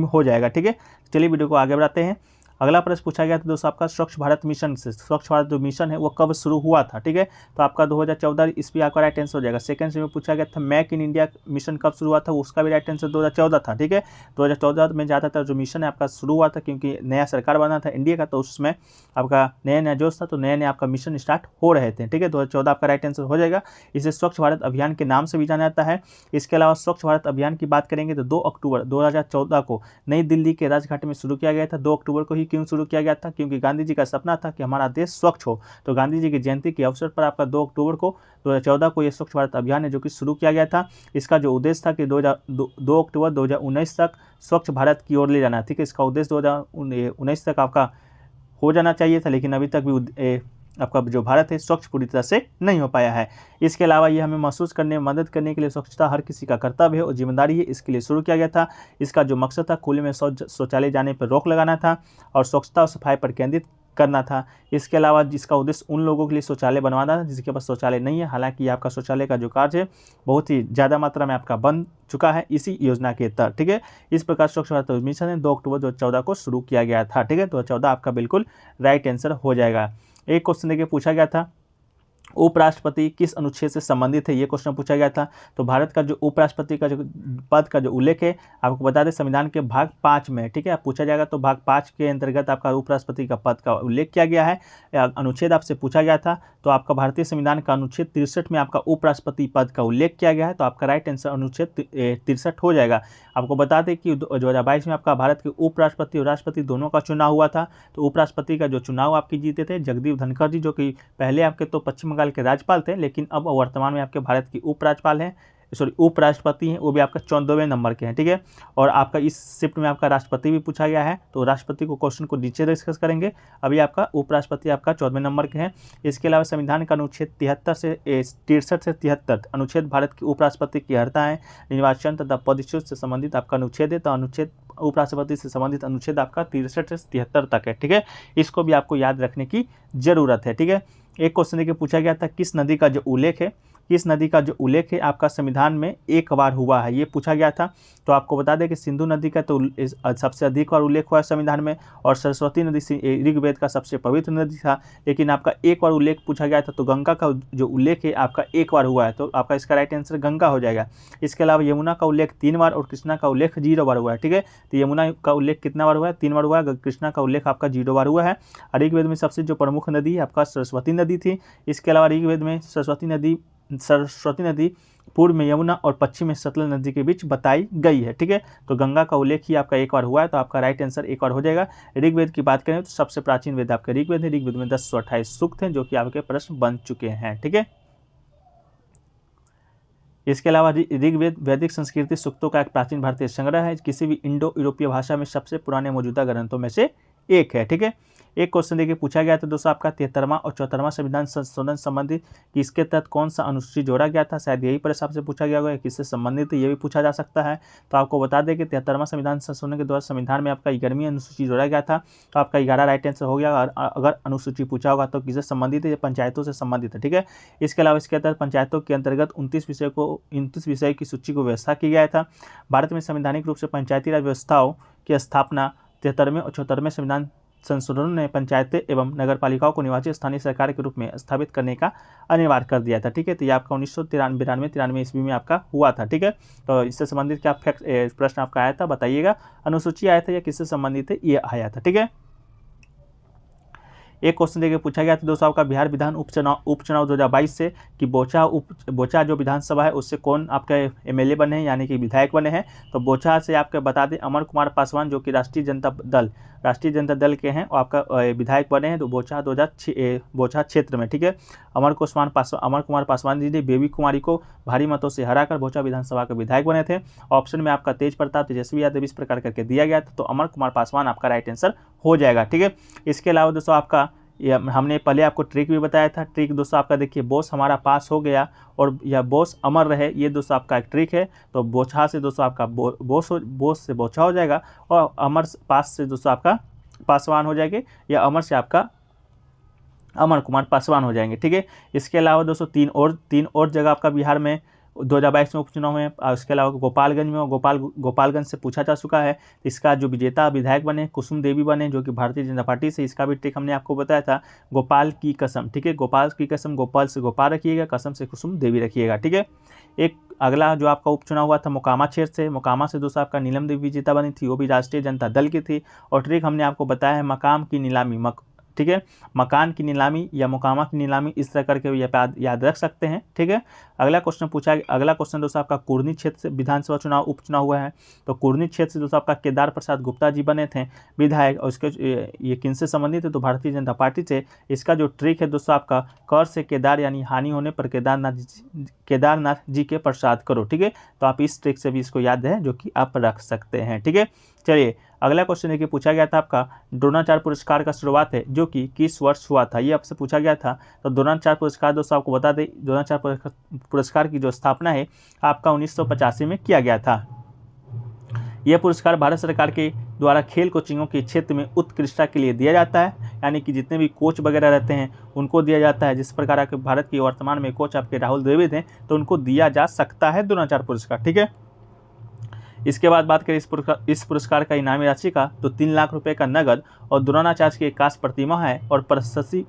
[SPEAKER 1] हो जाएगा। ठीक है। चलिए वीडियो को आगे बढ़ाते हैं। अगला प्रश्न पूछा गया था दोस्तों आपका स्वच्छ भारत मिशन से। स्वच्छ भारत जो मिशन है वो कब शुरू हुआ था। ठीक है। तो आपका 2014 इसमें आपका राइट आंसर हो जाएगा। सेकंड से में पूछा गया था मेक इन इंडिया मिशन कब शुरू हुआ था, उसका भी राइट आंसर 2014 था। ठीक है। 2014 में ज़्यादातर जो मिशन है आपका शुरू हुआ था क्योंकि नया सरकार बना था इंडिया का, तो उसमें आपका नया जोश था, तो नया आपका मिशन स्टार्ट हो रहे थे। ठीक है। 2014 आपका राइट आंसर हो जाएगा। इसे स्वच्छ भारत अभियान के नाम से भी जाना जाता है। इसके अलावा स्वच्छ भारत अभियान की बात करेंगे तो 2 अक्टूबर 2014 को नई दिल्ली के राजघाट में शुरू किया गया था। 2 अक्टूबर को ही क्यों शुरू किया गया था, क्योंकि गांधी जी का सपना था कि हमारा देश स्वच्छ हो। तो गांधी जी की जयंती के अवसर पर आपका 2 अक्टूबर को 2014 को यह स्वच्छ भारत अभियान है जो कि शुरू किया गया था। इसका जो उद्देश्य था कि 2 अक्टूबर 2019 तक स्वच्छ भारत की ओर ले जाना। ठीक है। इसका उद्देश्य 2019 तक आपका हो जाना चाहिए था, लेकिन अभी तक भी आपका जो भारत है स्वच्छ पूरी तरह से नहीं हो पाया है। इसके अलावा ये हमें महसूस करने में मदद करने के लिए स्वच्छता हर किसी का कर्तव्य है और जिम्मेदारी है, इसके लिए शुरू किया गया था। इसका जो मकसद था खुले में शौचालय जाने पर रोक लगाना था और स्वच्छता और सफाई पर केंद्रित करना था। इसके अलावा जिसका उद्देश्य उन लोगों के लिए शौचालय बनवाना था जिसके पास शौचालय नहीं है। हालांकि आपका शौचालय का जो कार्य है बहुत ही ज़्यादा मात्रा में आपका बन चुका है इसी योजना के तहत। ठीक है। इस प्रकार स्वच्छ भारत मिशन है 2 अक्टूबर 2014 को शुरू किया गया था। ठीक है। 2014 आपका बिल्कुल राइट आंसर हो जाएगा। एक क्वेश्चन देखिए पूछा गया था उपराष्ट्रपति किस अनुच्छेद से संबंधित है, ये क्वेश्चन पूछा गया था। तो भारत का जो उपराष्ट्रपति का जो पद का जो उल्लेख है आपको बता दें संविधान के भाग 5 में। ठीक है। पूछा जाएगा तो भाग 5 के अंतर्गत आपका उपराष्ट्रपति का पद का उल्लेख किया गया है। अनुच्छेद आपसे पूछा गया था तो आपका भारतीय संविधान का अनुच्छेद 63 में आपका उपराष्ट्रपति पद का उल्लेख किया गया है। तो आपका राइट आंसर अनुच्छेद 63 हो जाएगा। आपको बता दें कि 2022 में आपका भारत के उपराष्ट्रपति और राष्ट्रपति दोनों का चुनाव हुआ था। तो उपराष्ट्रपति का जो चुनाव आपकी जीते थे जगदीप धनखड़ जी, जो कि पहले आपके तो पश्चिम बंगाल के राज्यपाल थे, लेकिन अब वर्तमान में आपके भारत की उपराज्यपाल हैं सॉरी उपराष्ट्रपति हैं वो भी आपका 14वें नंबर के हैं, ठीक है। और आपका इस शिफ्ट में आपका राष्ट्रपति भी पूछा गया है, तो राष्ट्रपति को क्वेश्चन को नीचे डिस्कस करेंगे। अभी आपका उपराष्ट्रपति आपका 14वें नंबर के हैं। इसके अलावा संविधान का अनुच्छेद 63 से 73 अनुच्छेद भारत के उपराष्ट्रपति की अर्हता है, निर्वाचन तथा पदच्युत से संबंधित आपका अनुच्छेद है। तो अनुच्छेद उपराष्ट्रपति से संबंधित अनुच्छेद आपका 63 से 73 तक है, ठीक है। इसको भी आपको याद रखने की जरूरत है, ठीक है। एक क्वेश्चन देखिए पूछा गया था किस नदी का जो उल्लेख है, किस नदी का जो उल्लेख है आपका संविधान में एक बार हुआ है, ये पूछा गया था। तो आपको बता दें कि सिंधु नदी का तो सबसे अधिक बार उल्लेख हुआ है संविधान में, और सरस्वती नदी ऋग्वेद का सबसे पवित्र नदी था। लेकिन आपका एक बार उल्लेख पूछा गया था, तो गंगा का जो उल्लेख है आपका एक बार हुआ है, तो आपका इसका राइट आंसर गंगा हो जाएगा। इसके अलावा यमुना का उल्लेख 3 बार और कृष्णा का उल्लेख 0 बार हुआ है, ठीक है। तो यमुना का उल्लेख कितना बार हुआ है? 3 बार हुआ है। कृष्णा का उल्लेख आपका 0 बार हुआ है। ऋग्वेद में सबसे जो प्रमुख नदी है आपका सरस्वती नदी थी। इसके अलावा ऋग्वेद में सरस्वती नदी पूर्व में यमुना और पश्चिम में सतलज नदी के बीच बताई गई है, ठीक है। तो गंगा का उल्लेख ही आपका एक बार हुआ है, तो आपका राइट आंसर एक बार हो जाएगा। ऋग्वेद की बात करें तो सबसे प्राचीन वेद आपका ऋग्वेद है। ऋग्वेद में 1028 सूक्त हैं जो कि आपके प्रश्न बन चुके हैं, ठीक है। इसके अलावा ऋग्वेद वैदिक संस्कृति सूक्तों का एक प्राचीन भारतीय संग्रह है, किसी भी इंडो यूरोपीय भाषा में सबसे पुराने मौजूदा ग्रंथों में से एक है, ठीक है। एक क्वेश्चन देखिए पूछा गया था दोस्तों आपका 73वां और 74वां संविधान संशोधन संबंधी किसके तहत कौन सा अनुसूची जोड़ा गया था। शायद यही प्रश्न आपसे पूछा गया होगा, किससे संबंधित है ये भी पूछा जा सकता है। तो आपको बता दें कि 73वां संविधान संशोधन के द्वारा संविधान में आपका 11वीं अनुसूची जोड़ा गया था। तो आपका 11 राइट आंसर हो गया। अगर अनुसूची पूछा होगा तो किससे संबंधित है? पंचायतों से संबंधित है, ठीक है। इसके अलावा इसके तहत पंचायतों के अंतर्गत 29 विषय की सूची को व्यवस्था किया गया था। भारत में संवैधानिक रूप से पंचायती राज व्यवस्थाओं की स्थापना 73वें और 74वें संविधान संशोधन ने पंचायतें एवं नगरपालिकाओं को निवासी स्थानीय सरकार के रूप में स्थापित करने का अनिवार्य कर दिया था, ठीक है। तो ये आपका 1993 ईस्वी में आपका हुआ था, ठीक है। तो इससे संबंधित क्या फैक्ट प्रश्न आपका आया था बताइएगा। अनुसूची आया था या किससे संबंधित है ये आया था, ठीक है। एक क्वेश्चन देखिए पूछा गया था दोस्तों आपका बिहार विधान उपचुनाव 2022 से कि बोचा जो विधानसभा है उससे कौन आपके एमएलए बने हैं यानी कि विधायक बने हैं। तो बोचा से आपके बता दें अमर कुमार पासवान जो कि राष्ट्रीय जनता दल के हैं और आपका विधायक बने हैं। तो बोचा क्षेत्र में, ठीक है। अमर कुमार पासवान जी ने बेबी कुमारी को भारी मतों से हराकर बोचा विधानसभा के विधायक बने थे। ऑप्शन में आपका तेज प्रताप तेजस्वी यादव इस प्रकार करके दिया गया था, तो अमर कुमार पासवान आपका राइट आंसर हो जाएगा, ठीक है। इसके अलावा दोस्तों आपका हमने पहले आपको ट्रिक भी बताया था। ट्रिक दोस्तों आपका देखिए बोस हमारा पास हो गया और यह बोस अमर रहे, ये दोस्तों आपका एक ट्रिक है। तो बोछा से दोस्तों आपका बोस से बोछा हो जाएगा और अमर पास से दोस्तों आपका पासवान हो जाएंगे, या अमर से आपका अमर कुमार पासवान हो जाएंगे, ठीक है। इसके अलावा दोस्तों तीन और जगह आपका बिहार में 2022 में उपचुनाव में, उसके अलावा गोपालगंज में, गोपालगंज से पूछा जा चुका है। इसका जो विजेता विधायक बने कुसुम देवी बने जो कि भारतीय जनता पार्टी से, इसका भी ट्रिक हमने आपको बताया था। गोपाल की कसम, ठीक है। गोपाल की कसम, गोपाल से गोपाल रखिएगा, कसम से कुसुम देवी रखिएगा, ठीक है। एक अगला जो आपका उपचुनाव हुआ था मोकामा क्षेत्र से, मोकामा से दोस्तों आपका नीलम देवी विजेता बनी थी, वो भी राष्ट्रीय जनता दल की थी। और ट्रिक हमने आपको बताया है मकाम की नीलामी, ठीक है। मकान की नीलामी या मोकामा की नीलामी, इस तरह करके याद रख सकते हैं, ठीक है। अगला क्वेश्चन दोस्तों आपका कुर्नी क्षेत्र से विधानसभा उपचुनाव हुआ है। तो कुर्नी क्षेत्र से दोस्तों आपका केदार प्रसाद गुप्ता जी बने थे विधायक, और इसके ये किनसे संबंधित है? तो भारतीय जनता पार्टी से। इसका जो ट्रिक है दोस्तों आपका कर से केदार यानी हानि होने पर केदारनाथ जी के प्रसाद करो, ठीक है। तो आप इस ट्रिक से भी इसको याद है जो कि आप रख सकते हैं, ठीक है। चलिए अगला क्वेश्चन देखिए पूछा गया था आपका द्रोणाचार्य पुरस्कार का शुरुआत है जो कि किस वर्ष हुआ था, ये आपसे पूछा गया था। तो द्रोणाचार्य पुरस्कार दोस्तों आपको बता दें द्रोणाचार्य पुरस्कार की जो स्थापना है आपका 1985 में किया गया था। यह पुरस्कार भारत सरकार के द्वारा खेल कोचिंगों के क्षेत्र में उत्कृष्टता के लिए दिया जाता है, यानी कि जितने भी कोच वगैरह रहते हैं उनको दिया जाता है। जिस प्रकार आपके भारत के वर्तमान में कोच आपके राहुल द्रविड़ हैं, तो उनको दिया जा सकता है द्रोणाचार्य पुरस्कार, ठीक है। इसके बाद बात करें इस पुरस्कार का इनामी राशि का, तो 3 लाख रुपए का नगद और द्रोणाचार्य की एक कांस्य प्रतिमा है और प्रशस्ति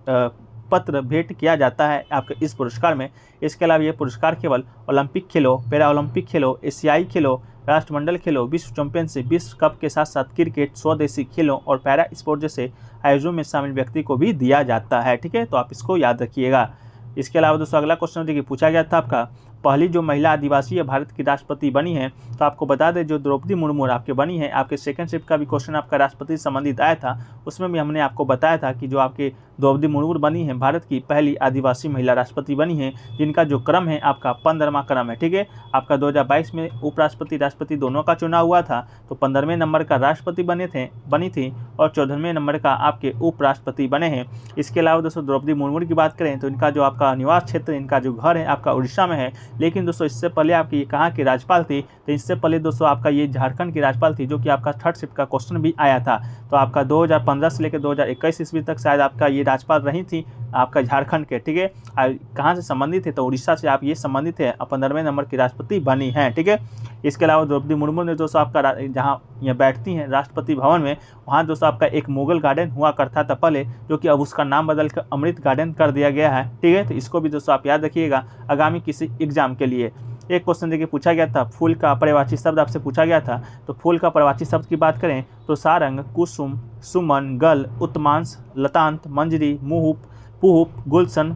[SPEAKER 1] पत्र भेंट किया जाता है आपके इस पुरस्कार में। इसके अलावा ये पुरस्कार केवल ओलंपिक खेलों, पैरा ओलंपिक खेलों, एशियाई खेलों, राष्ट्रमंडल खेलों, विश्व चैंपियनशिप, विश्व कप के साथ साथ क्रिकेट, स्वदेशी खेलों और पैरा स्पोर्ट जैसे आयोजनों में शामिल व्यक्ति को भी दिया जाता है, ठीक है। तो आप इसको याद रखिएगा। इसके अलावा दोस्तों अगला क्वेश्चन देखिए पूछा गया था आपका पहली जो महिला आदिवासी है भारत की राष्ट्रपति बनी है। तो आपको बता दें जो द्रौपदी मुर्मू आपके बनी है, आपके सेकंड शिफ्ट का भी क्वेश्चन आपका राष्ट्रपति से संबंधित आया था, उसमें भी हमने आपको बताया था कि जो आपके द्रौपदी मुर्मू बनी है भारत की पहली आदिवासी महिला राष्ट्रपति बनी है, जिनका जो क्रम है आपका 15वां क्रम है। ठीक है, आपका 2022 में उपराष्ट्रपति राष्ट्रपति दोनों का चुनाव हुआ था, तो 15वें नंबर का राष्ट्रपति बनी थी और 14वें नंबर का आपके उपराष्ट्रपति बने हैं। इसके अलावा दोस्तों द्रौपदी मुर्मू की बात करें तो इनका जो आपका निवास क्षेत्र, इनका जो घर है आपका उड़ीसा में है, लेकिन दोस्तों इससे पहले आपकी कहाँ की राज्यपाल थी, तो इससे पहले दोस्तों आपका ये झारखंड की राज्यपाल थी, जो कि आपका थर्ड शिफ्ट का क्वेश्चन भी आया था। तो आपका 2015 से लेकर 2021 ईस्वी तक शायद आपका ये राज्यपाल रही थी आपका झारखंड के। ठीक है, कहाँ से संबंधित है, तो उड़ीसा से आप ये संबंधित है, 15वें नंबर की राष्ट्रपति बनी हैं। ठीक है, इसके अलावा द्रौपदी मुर्मू ने दोस्तों आपका जहाँ ये बैठती हैं राष्ट्रपति भवन में, वहाँ दोस्तों आपका एक मुगल गार्डन हुआ करता था पहले, जो कि अब उसका नाम बदल कर अमृत गार्डन कर दिया गया है। ठीक है, तो इसको भी दोस्तों आप याद रखिएगा आगामी किसी एग्जाम के लिए। एक क्वेश्चन देखिए पूछा गया था, फूल का पर्यायवाची शब्द आपसे पूछा गया था। तो फूल का पर्यायवाची शब्द की बात करें तो सारंग, कुसुम, सुमन, गल, उत्मांश, लतांत, मंजरी, मुहुप, पुहुप, गुलशन,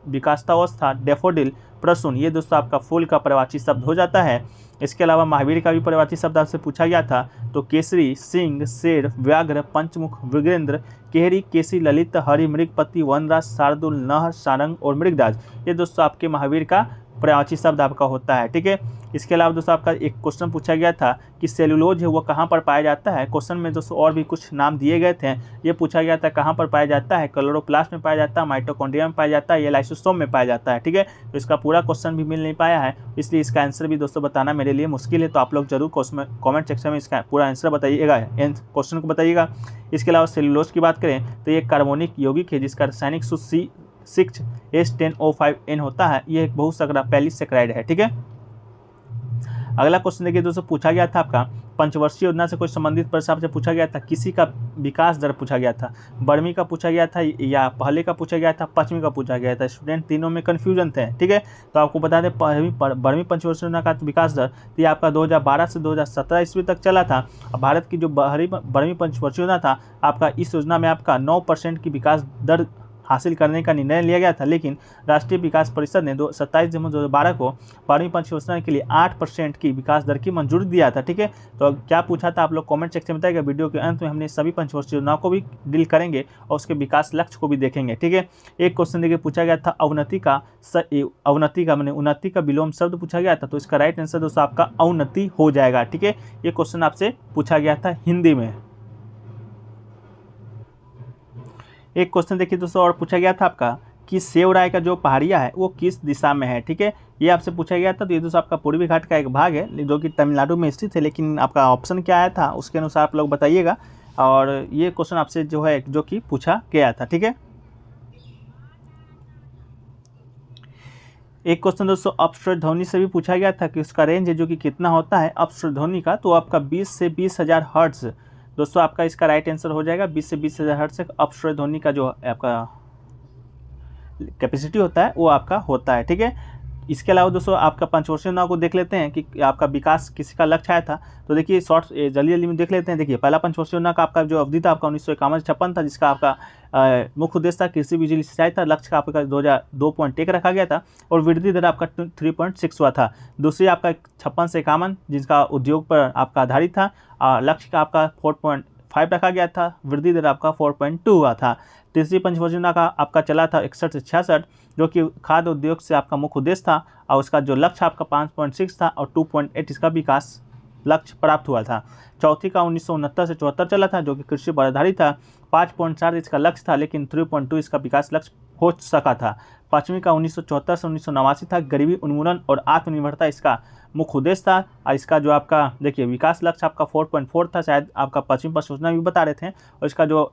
[SPEAKER 1] विकासावस्था, डेफोडिल, प्रसून, ये दोस्तों आपका फूल का पर्यायवाची शब्द हो जाता है। इसके अलावा महावीर का भी पर्यायवाची शब्द आपसे पूछा गया था। तो केसरी, सिंह, शेर, व्याघ्र, पंचमुख, मृगेंद्र, केहरी, केसी, ललित, हरि, मृगपति, वनराज, शार्दुल, नह, सारंग और मृगराज, ये दोस्तों आपके महावीर का पर्यायवाची शब्द आपका होता है। ठीक है, इसके अलावा दोस्तों आपका एक क्वेश्चन पूछा गया था कि सेलुलोज है वो कहाँ पर पाया जाता है। क्वेश्चन में दोस्तों और भी कुछ नाम दिए गए थे, ये पूछा गया था कहाँ पर पाया जाता है, क्लोरोप्लास्ट में पाया जाता है, माइटोकॉन्ड्रिया में पाया जाता है, या लाइसोसोम में पाया जाता है। ठीक है, तो इसका पूरा क्वेश्चन भी मिल नहीं पाया है, इसलिए इसका आंसर भी दोस्तों बताना मेरे लिए मुश्किल है। तो आप लोग जरूर कॉमेंट सेक्शन में इसका पूरा आंसर बताइएगा, क्वेश्चन को बताइएगा। इसके अलावा सेलुलोज की बात करें तो ये कार्बोनिक यौगिक है जिसका रासायनिक सूत्र C6H10O5N होता है, ये एक बहुसंकरा पॉलीसेकेराइड है। ठीक है, अगला क्वेश्चन देखिए दोस्तों पूछा गया था आपका पंचवर्षीय योजना से कोई संबंधित प्रश्न आपसे पूछा गया था, किसी का विकास दर पूछा गया था, बर्मी का पूछा गया था या पहले का पूछा गया था, पश्चिमी का पूछा गया था। स्टूडेंट तीनों में कन्फ्यूजन थे। ठीक है, तो आपको बता दें बर्मी पंचवर्षीय योजना का विकास दर ये आपका 2012 से 2017 ईस्वी तक चला था। अब भारत की जो बर्मी पंचवर्षीय योजना था आपका, इस योजना में आपका 9% की विकास दर हासिल करने का निर्णय लिया गया था, लेकिन राष्ट्रीय विकास परिषद ने 27 दिसंबर 2012 को 12वीं पंचवर्षीय के लिए 8% की विकास दर की मंजूरी दिया था। ठीक है, तो क्या पूछा था आप लोग कमेंट सेक्शन में बताइएगा। वीडियो के अंत में हमने सभी पंचवर्षीय योजनाओं को भी डील करेंगे और उसके विकास लक्ष्य को भी देखेंगे। ठीक है, एक क्वेश्चन देखिए पूछा गया था अवनति का मैंने उन्नति का विलोम शब्द पूछा गया था, तो इसका राइट आंसर दोस्तों आपका अवनति हो जाएगा। ठीक है, ये क्वेश्चन आपसे पूछा गया था हिंदी में। एक क्वेश्चन देखिए दोस्तों और पूछा गया था आपका कि सेवराय का जो पहाड़िया है वो किस दिशा में है। ठीक है, ये आपसे पूछा गया था। तो ये दोस्तों आपका पूर्वी घाट का एक भाग है जो कि तमिलनाडु में स्थित है, लेकिन आपका ऑप्शन क्या आया था उसके अनुसार आप लोग बताइएगा। और ये क्वेश्चन आपसे जो है जो कि पूछा गया था। ठीक है, एक क्वेश्चन दोस्तों अपस्वर ध्वनि से भी पूछा गया था कि उसका रेंज है जो कि कितना होता है अपस्वर ध्वनि का, तो आपका 20 से 20,000 हर्ट्ज दोस्तों आपका इसका राइट आंसर हो जाएगा। 20 से 20,000 हर्ट्ज तक अपस्वर ध्वनि का जो आपका कैपेसिटी होता है वो आपका होता है। ठीक है, इसके अलावा दोस्तों आपका पंचवर्षीय योजना को देख लेते हैं कि आपका विकास किसी का लक्ष्य आया था। तो देखिए शॉर्ट जल्दी में देख लेते हैं। देखिए पहला पंचवर्षीय योजना का आपका जो अवधि था आपका 1951 था, जिसका आपका मुख्य उद्देश्य था कृषि बिजली सिंचाई था। लक्ष्य का आपका 2.1 रखा गया था और वृद्धि दर आपका 3.6 हुआ था। दूसरी आपका 56 से 51 जिसका उद्योग पर आपका आधारित था। लक्ष्य का आपका 4.5 रखा गया था, वृद्धि दर आपका 4.2 हुआ था। तीसरी पंचवर्षीय योजना का आपका चला था 61 से 66 जो कि खाद्य उद्योग से आपका मुख्य उद्देश्य था और उसका जो लक्ष्य आपका 5.6 था और 2.8 इसका विकास लक्ष्य प्राप्त हुआ था। चौथी का 1969 से 74 चला था जो कि कृषि पर आधारित था। 5.4 इसका लक्ष्य था लेकिन 3.2 इसका विकास लक्ष्य हो सका था। पाँचवीं का 1974 से 1989 था, गरीबी उन्मूलन और आत्मनिर्भरता इसका मुख्य उद्देश्य था। और इसका जो आपका देखिए विकास लक्ष्य आपका 4.4 था, शायद आपका पश्चिम परियोजना भी बता रहे थे। और इसका जो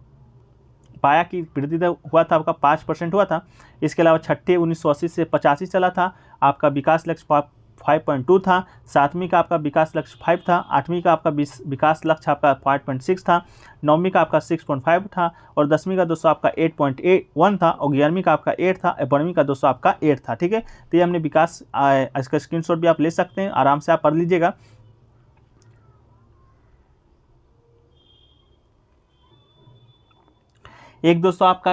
[SPEAKER 1] पाया कि वृद्धि दर हुआ था आपका 5% हुआ था। इसके अलावा छठे 1980 से 85 चला था, आपका विकास लक्ष्य 5.2 था। सातवीं का आपका विकास लक्ष्य 5 था। आठवीं का आपका विकास लक्ष्य आपका 5.6 था। नौवीं का आपका 6.5 था और 10वीं का दोस्तों आपका 8.1 था और 11वीं का आपका 8 था और 12वीं का दोस्तों आपका 8 था। ठीक है, तो ये हमने विकास इसका स्क्रीनशॉट भी आप ले सकते हैं, आराम से आप पढ़ लीजिएगा। एक दोस्तों आपका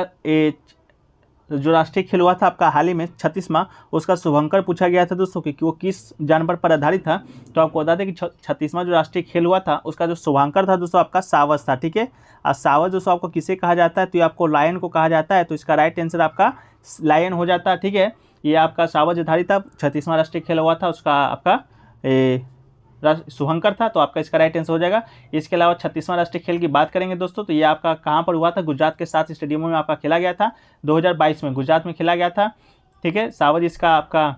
[SPEAKER 1] जो राष्ट्रीय खेल हुआ था आपका हाल ही में 36वां, उसका शुभंकर पूछा गया था दोस्तों कि वो किस जानवर पर आधारित था। तो आपको बता दें कि 36वां जो राष्ट्रीय खेल हुआ था उसका जो शुभंकर था दोस्तों आपका सावज था। ठीक है, और सावज दोस्तों आपको किसे कहा जाता है, तो ये आपको लायन को कहा जाता है। तो इसका राइट आंसर आपका लायन हो जाता है। ठीक है, ये आपका सावज आधारित था, 36वां राष्ट्रीय खेल हुआ था, उसका आपका शुभंकर था। तो आपका इसका राइट आंसर हो जाएगा। इसके अलावा 36वां राष्ट्रीय खेल की बात करेंगे दोस्तों, तो ये आपका कहाँ पर हुआ था, गुजरात के 7 स्टेडियमों में आपका खेला गया था। 2022 में गुजरात में खेला गया था। ठीक है, सावज इसका आपका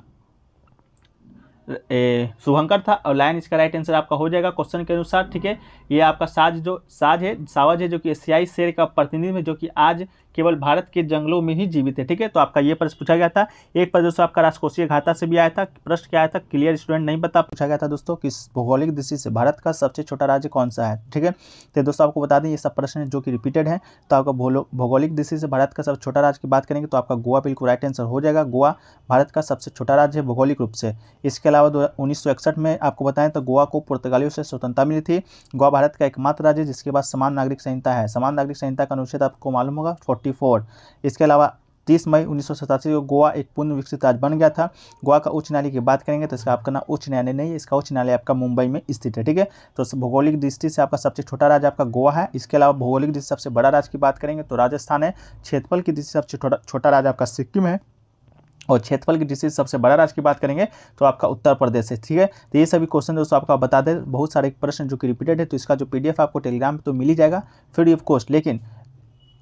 [SPEAKER 1] शुभंकर था और लायन इसका राइट आंसर आपका हो जाएगा क्वेश्चन के अनुसार। ठीक है, ये आपका सावज है जो कि एशियाई शेर का प्रतिनिधि है, जो कि आज केवल भारत के जंगलों में ही जीवित है। ठीक है, तो आपका ये प्रश्न पूछा गया था। एक प्रश्न दोस्तों आपका राजकोषीय घाटा से भी आया था। प्रश्न क्या आया था, क्लियर स्टूडेंट नहीं पता, पूछा गया था दोस्तों कि भौगोलिक दृष्टि से भारत का सबसे छोटा राज्य कौन सा है। ठीक है, तो दोस्तों आपको बता दें ये सब प्रश्न जो कि रिपीटेड है। तो आपका भौगोलिक दृष्टि से भारत का सबसे छोटा राज्य की बात करेंगे तो आपका गोवा बिल्कुल राइट आंसर हो जाएगा। गोवा भारत का सबसे छोटा राज्य है भौगोलिक रूप से। इसके अलावा 1961 में आपको बताएं तो गोवा को पुर्तगालियों से स्वतंत्रता मिली थी। गोवा भारत का एकमात्र राज्य जिसके पास समान नागरिक संहिता है। समान नागरिक संहिता का अनुच्छेद आपको मालूम होगा 44। इसके अलावा 30 मई 1987 को गोवा एक पूर्ण विकसित राज्य बन गया था। गोवा का उच्च न्यायालय की बात करेंगे तो इसका आपका ना उच्च न्यायालय नहीं है, इसका उच्च न्यायालय आपका मुंबई में स्थित है। ठीक है, तो भौगोलिक दृष्टि से आपका सबसे छोटा राज्य आपका गोवा है। इसके अलावा भौगोलिक दृष्टि से सबसे बड़ा राज्य की बात करेंगे तो राजस्थान है। क्षेत्रफल की दृष्टि से सबसे छोटा राज्य आपका सिक्किम है। और क्षेत्रफल की दृष्टि से सबसे बड़ा राज्य की बात करेंगे तो आपका उत्तर प्रदेश है। ठीक है, तो ये सभी क्वेश्चन दोस्तों आपका बता दें, बहुत सारे प्रश्न जो कि रिपीटेड है। तो इसका जो PDF आपको टेलीग्राम पे तो मिल ही जाएगा फ्री ऑफ कॉस्ट। लेकिन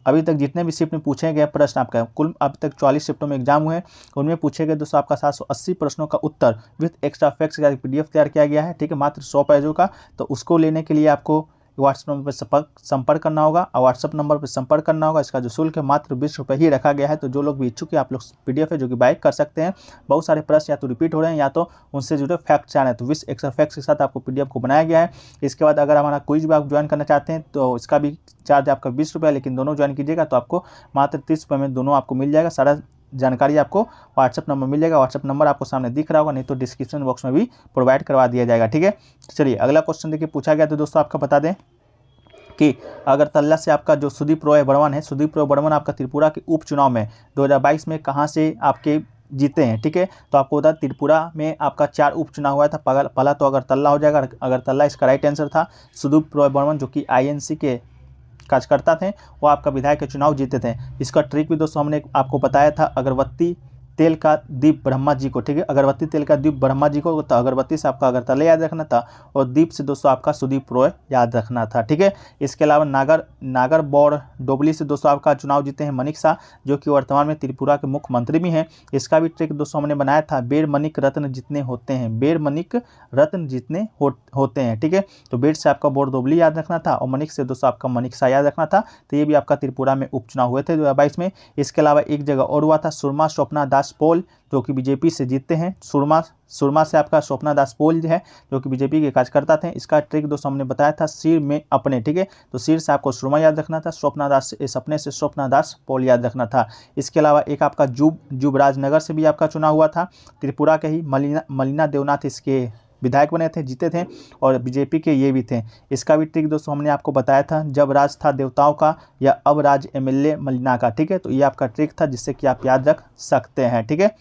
[SPEAKER 1] अभी तक जितने भी शिफ्ट में पूछे गए प्रश्न आपका कुल अब तक 44 शिफ्टों में एग्जाम हुए हैं, उनमें पूछे गए दोस्तों आपका 780 प्रश्नों का उत्तर विथ एक्स्ट्रा फैक्ट्स का PDF तैयार किया गया है। ठीक है, मात्र 100 पेजों का। तो उसको लेने के लिए आपको व्हाट्सएप नंबर पर संपर्क करना होगा और व्हाट्सएप नंबर पर संपर्क करना होगा। इसका जो शुल्क है मात्र 20 रुपये ही रखा गया है। तो जो लोग भी इच्छुक है आप लोग PDF है जो कि बाय कर सकते हैं। बहुत सारे प्रश्न या तो रिपीट हो रहे हैं या तो उनसे जुड़े फैक्ट्स आ रहे हैं, तो 20 एक्स्ट्रा फैक्ट्स के साथ आपको PDF को बनाया गया है। इसके बाद अगर हमारा क्विज भी आप ज्वाइन करना चाहते हैं तो इसका भी चार्ज आपका 20 रुपये, लेकिन दोनों ज्वाइन कीजिएगा तो आपको मात्र 30 रुपये में दोनों आपको मिल जाएगा। सारा जानकारी आपको व्हाट्सएप नंबर मिल जाएगा। व्हाट्सएप नंबर आपको सामने दिख रहा होगा, नहीं तो डिस्क्रिप्शन बॉक्स में भी प्रोवाइड करवा दिया जाएगा। ठीक है, चलिए अगला क्वेश्चन देखिए पूछा गया। तो दोस्तों आपका बता दें कि अगरतला से आपका जो सुदीप रॉय बर्मन है, सुदीप रॉय बर्मन आपका त्रिपुरा के उपचुनाव में 2022 में कहां से आपके जीते हैं। ठीक है, तो आपको बता त्रिपुरा में आपका 4 उपचुनाव हुआ था। पहला तो अगरतला हो जाएगा, अगरतला इसका राइट आंसर था। सुदीप रॉय बर्मन जो कि INC के कार्यकर्ता थे, वो आपका विधायक के चुनाव जीते थे। इसका ट्रिक भी दोस्तों हमने आपको बताया था, अगरबत्ती तेल का दीप ब्रह्मा जी को। ठीक है, अगरबत्ती तेल का दीप ब्रह्मा जी को, तो अगरबत्ती से आपका अगरतला याद रखना था और दीप से दोस्तों आपका सुदीप रॉय याद रखना था। ठीक है, इसके अलावा नागर बौर डोबली से दोस्तों आपका चुनाव जीते हैं मनिक शाह, जो कि वर्तमान में त्रिपुरा के मुख्यमंत्री भी हैं। इसका भी ट्रिक दोस्तों हमने बनाया था, बेर मनिक रत्न जितने होते हैं, बेर मनिक रत्न जितने होते हैं। ठीक है, तो बेर से आपका बौर डोबली याद रखना था और मनिक से दोस्तों आपका मनिक शाह याद रखना था। तो ये भी आपका त्रिपुरा में उपचुनाव हुए थे 2022 में। इसके अलावा एक जगह और हुआ था, सुरमा स्वप्ना दास पॉल जो कि बीजेपी से जीतते हैं। सुरमा से आपका स्वप्ना दास पॉल है जो कि बीजेपी के कार्यकर्ता थे। इसका ट्रिक दोस्तों हमने बताया था, सिर में अपने। ठीक है, तो सिर से आपको सुरमा याद रखना था, स्वप्ना दास सपने से स्वप्ना दास पॉल याद रखना था। इसके अलावा एक आपका जुबराजनगर से भी आपका चुनाव हुआ था, त्रिपुरा के ही मलिना देवनाथ इसके विधायक बने थे, जीते थे और बीजेपी के ये भी थे। इसका भी ट्रिक दोस्तों हमने आपको बताया था, जब राज था देवताओं का या अब राज MLA मलिना का। ठीक है, तो ये आपका ट्रिक था जिससे कि आप याद रख सकते हैं। ठीक है,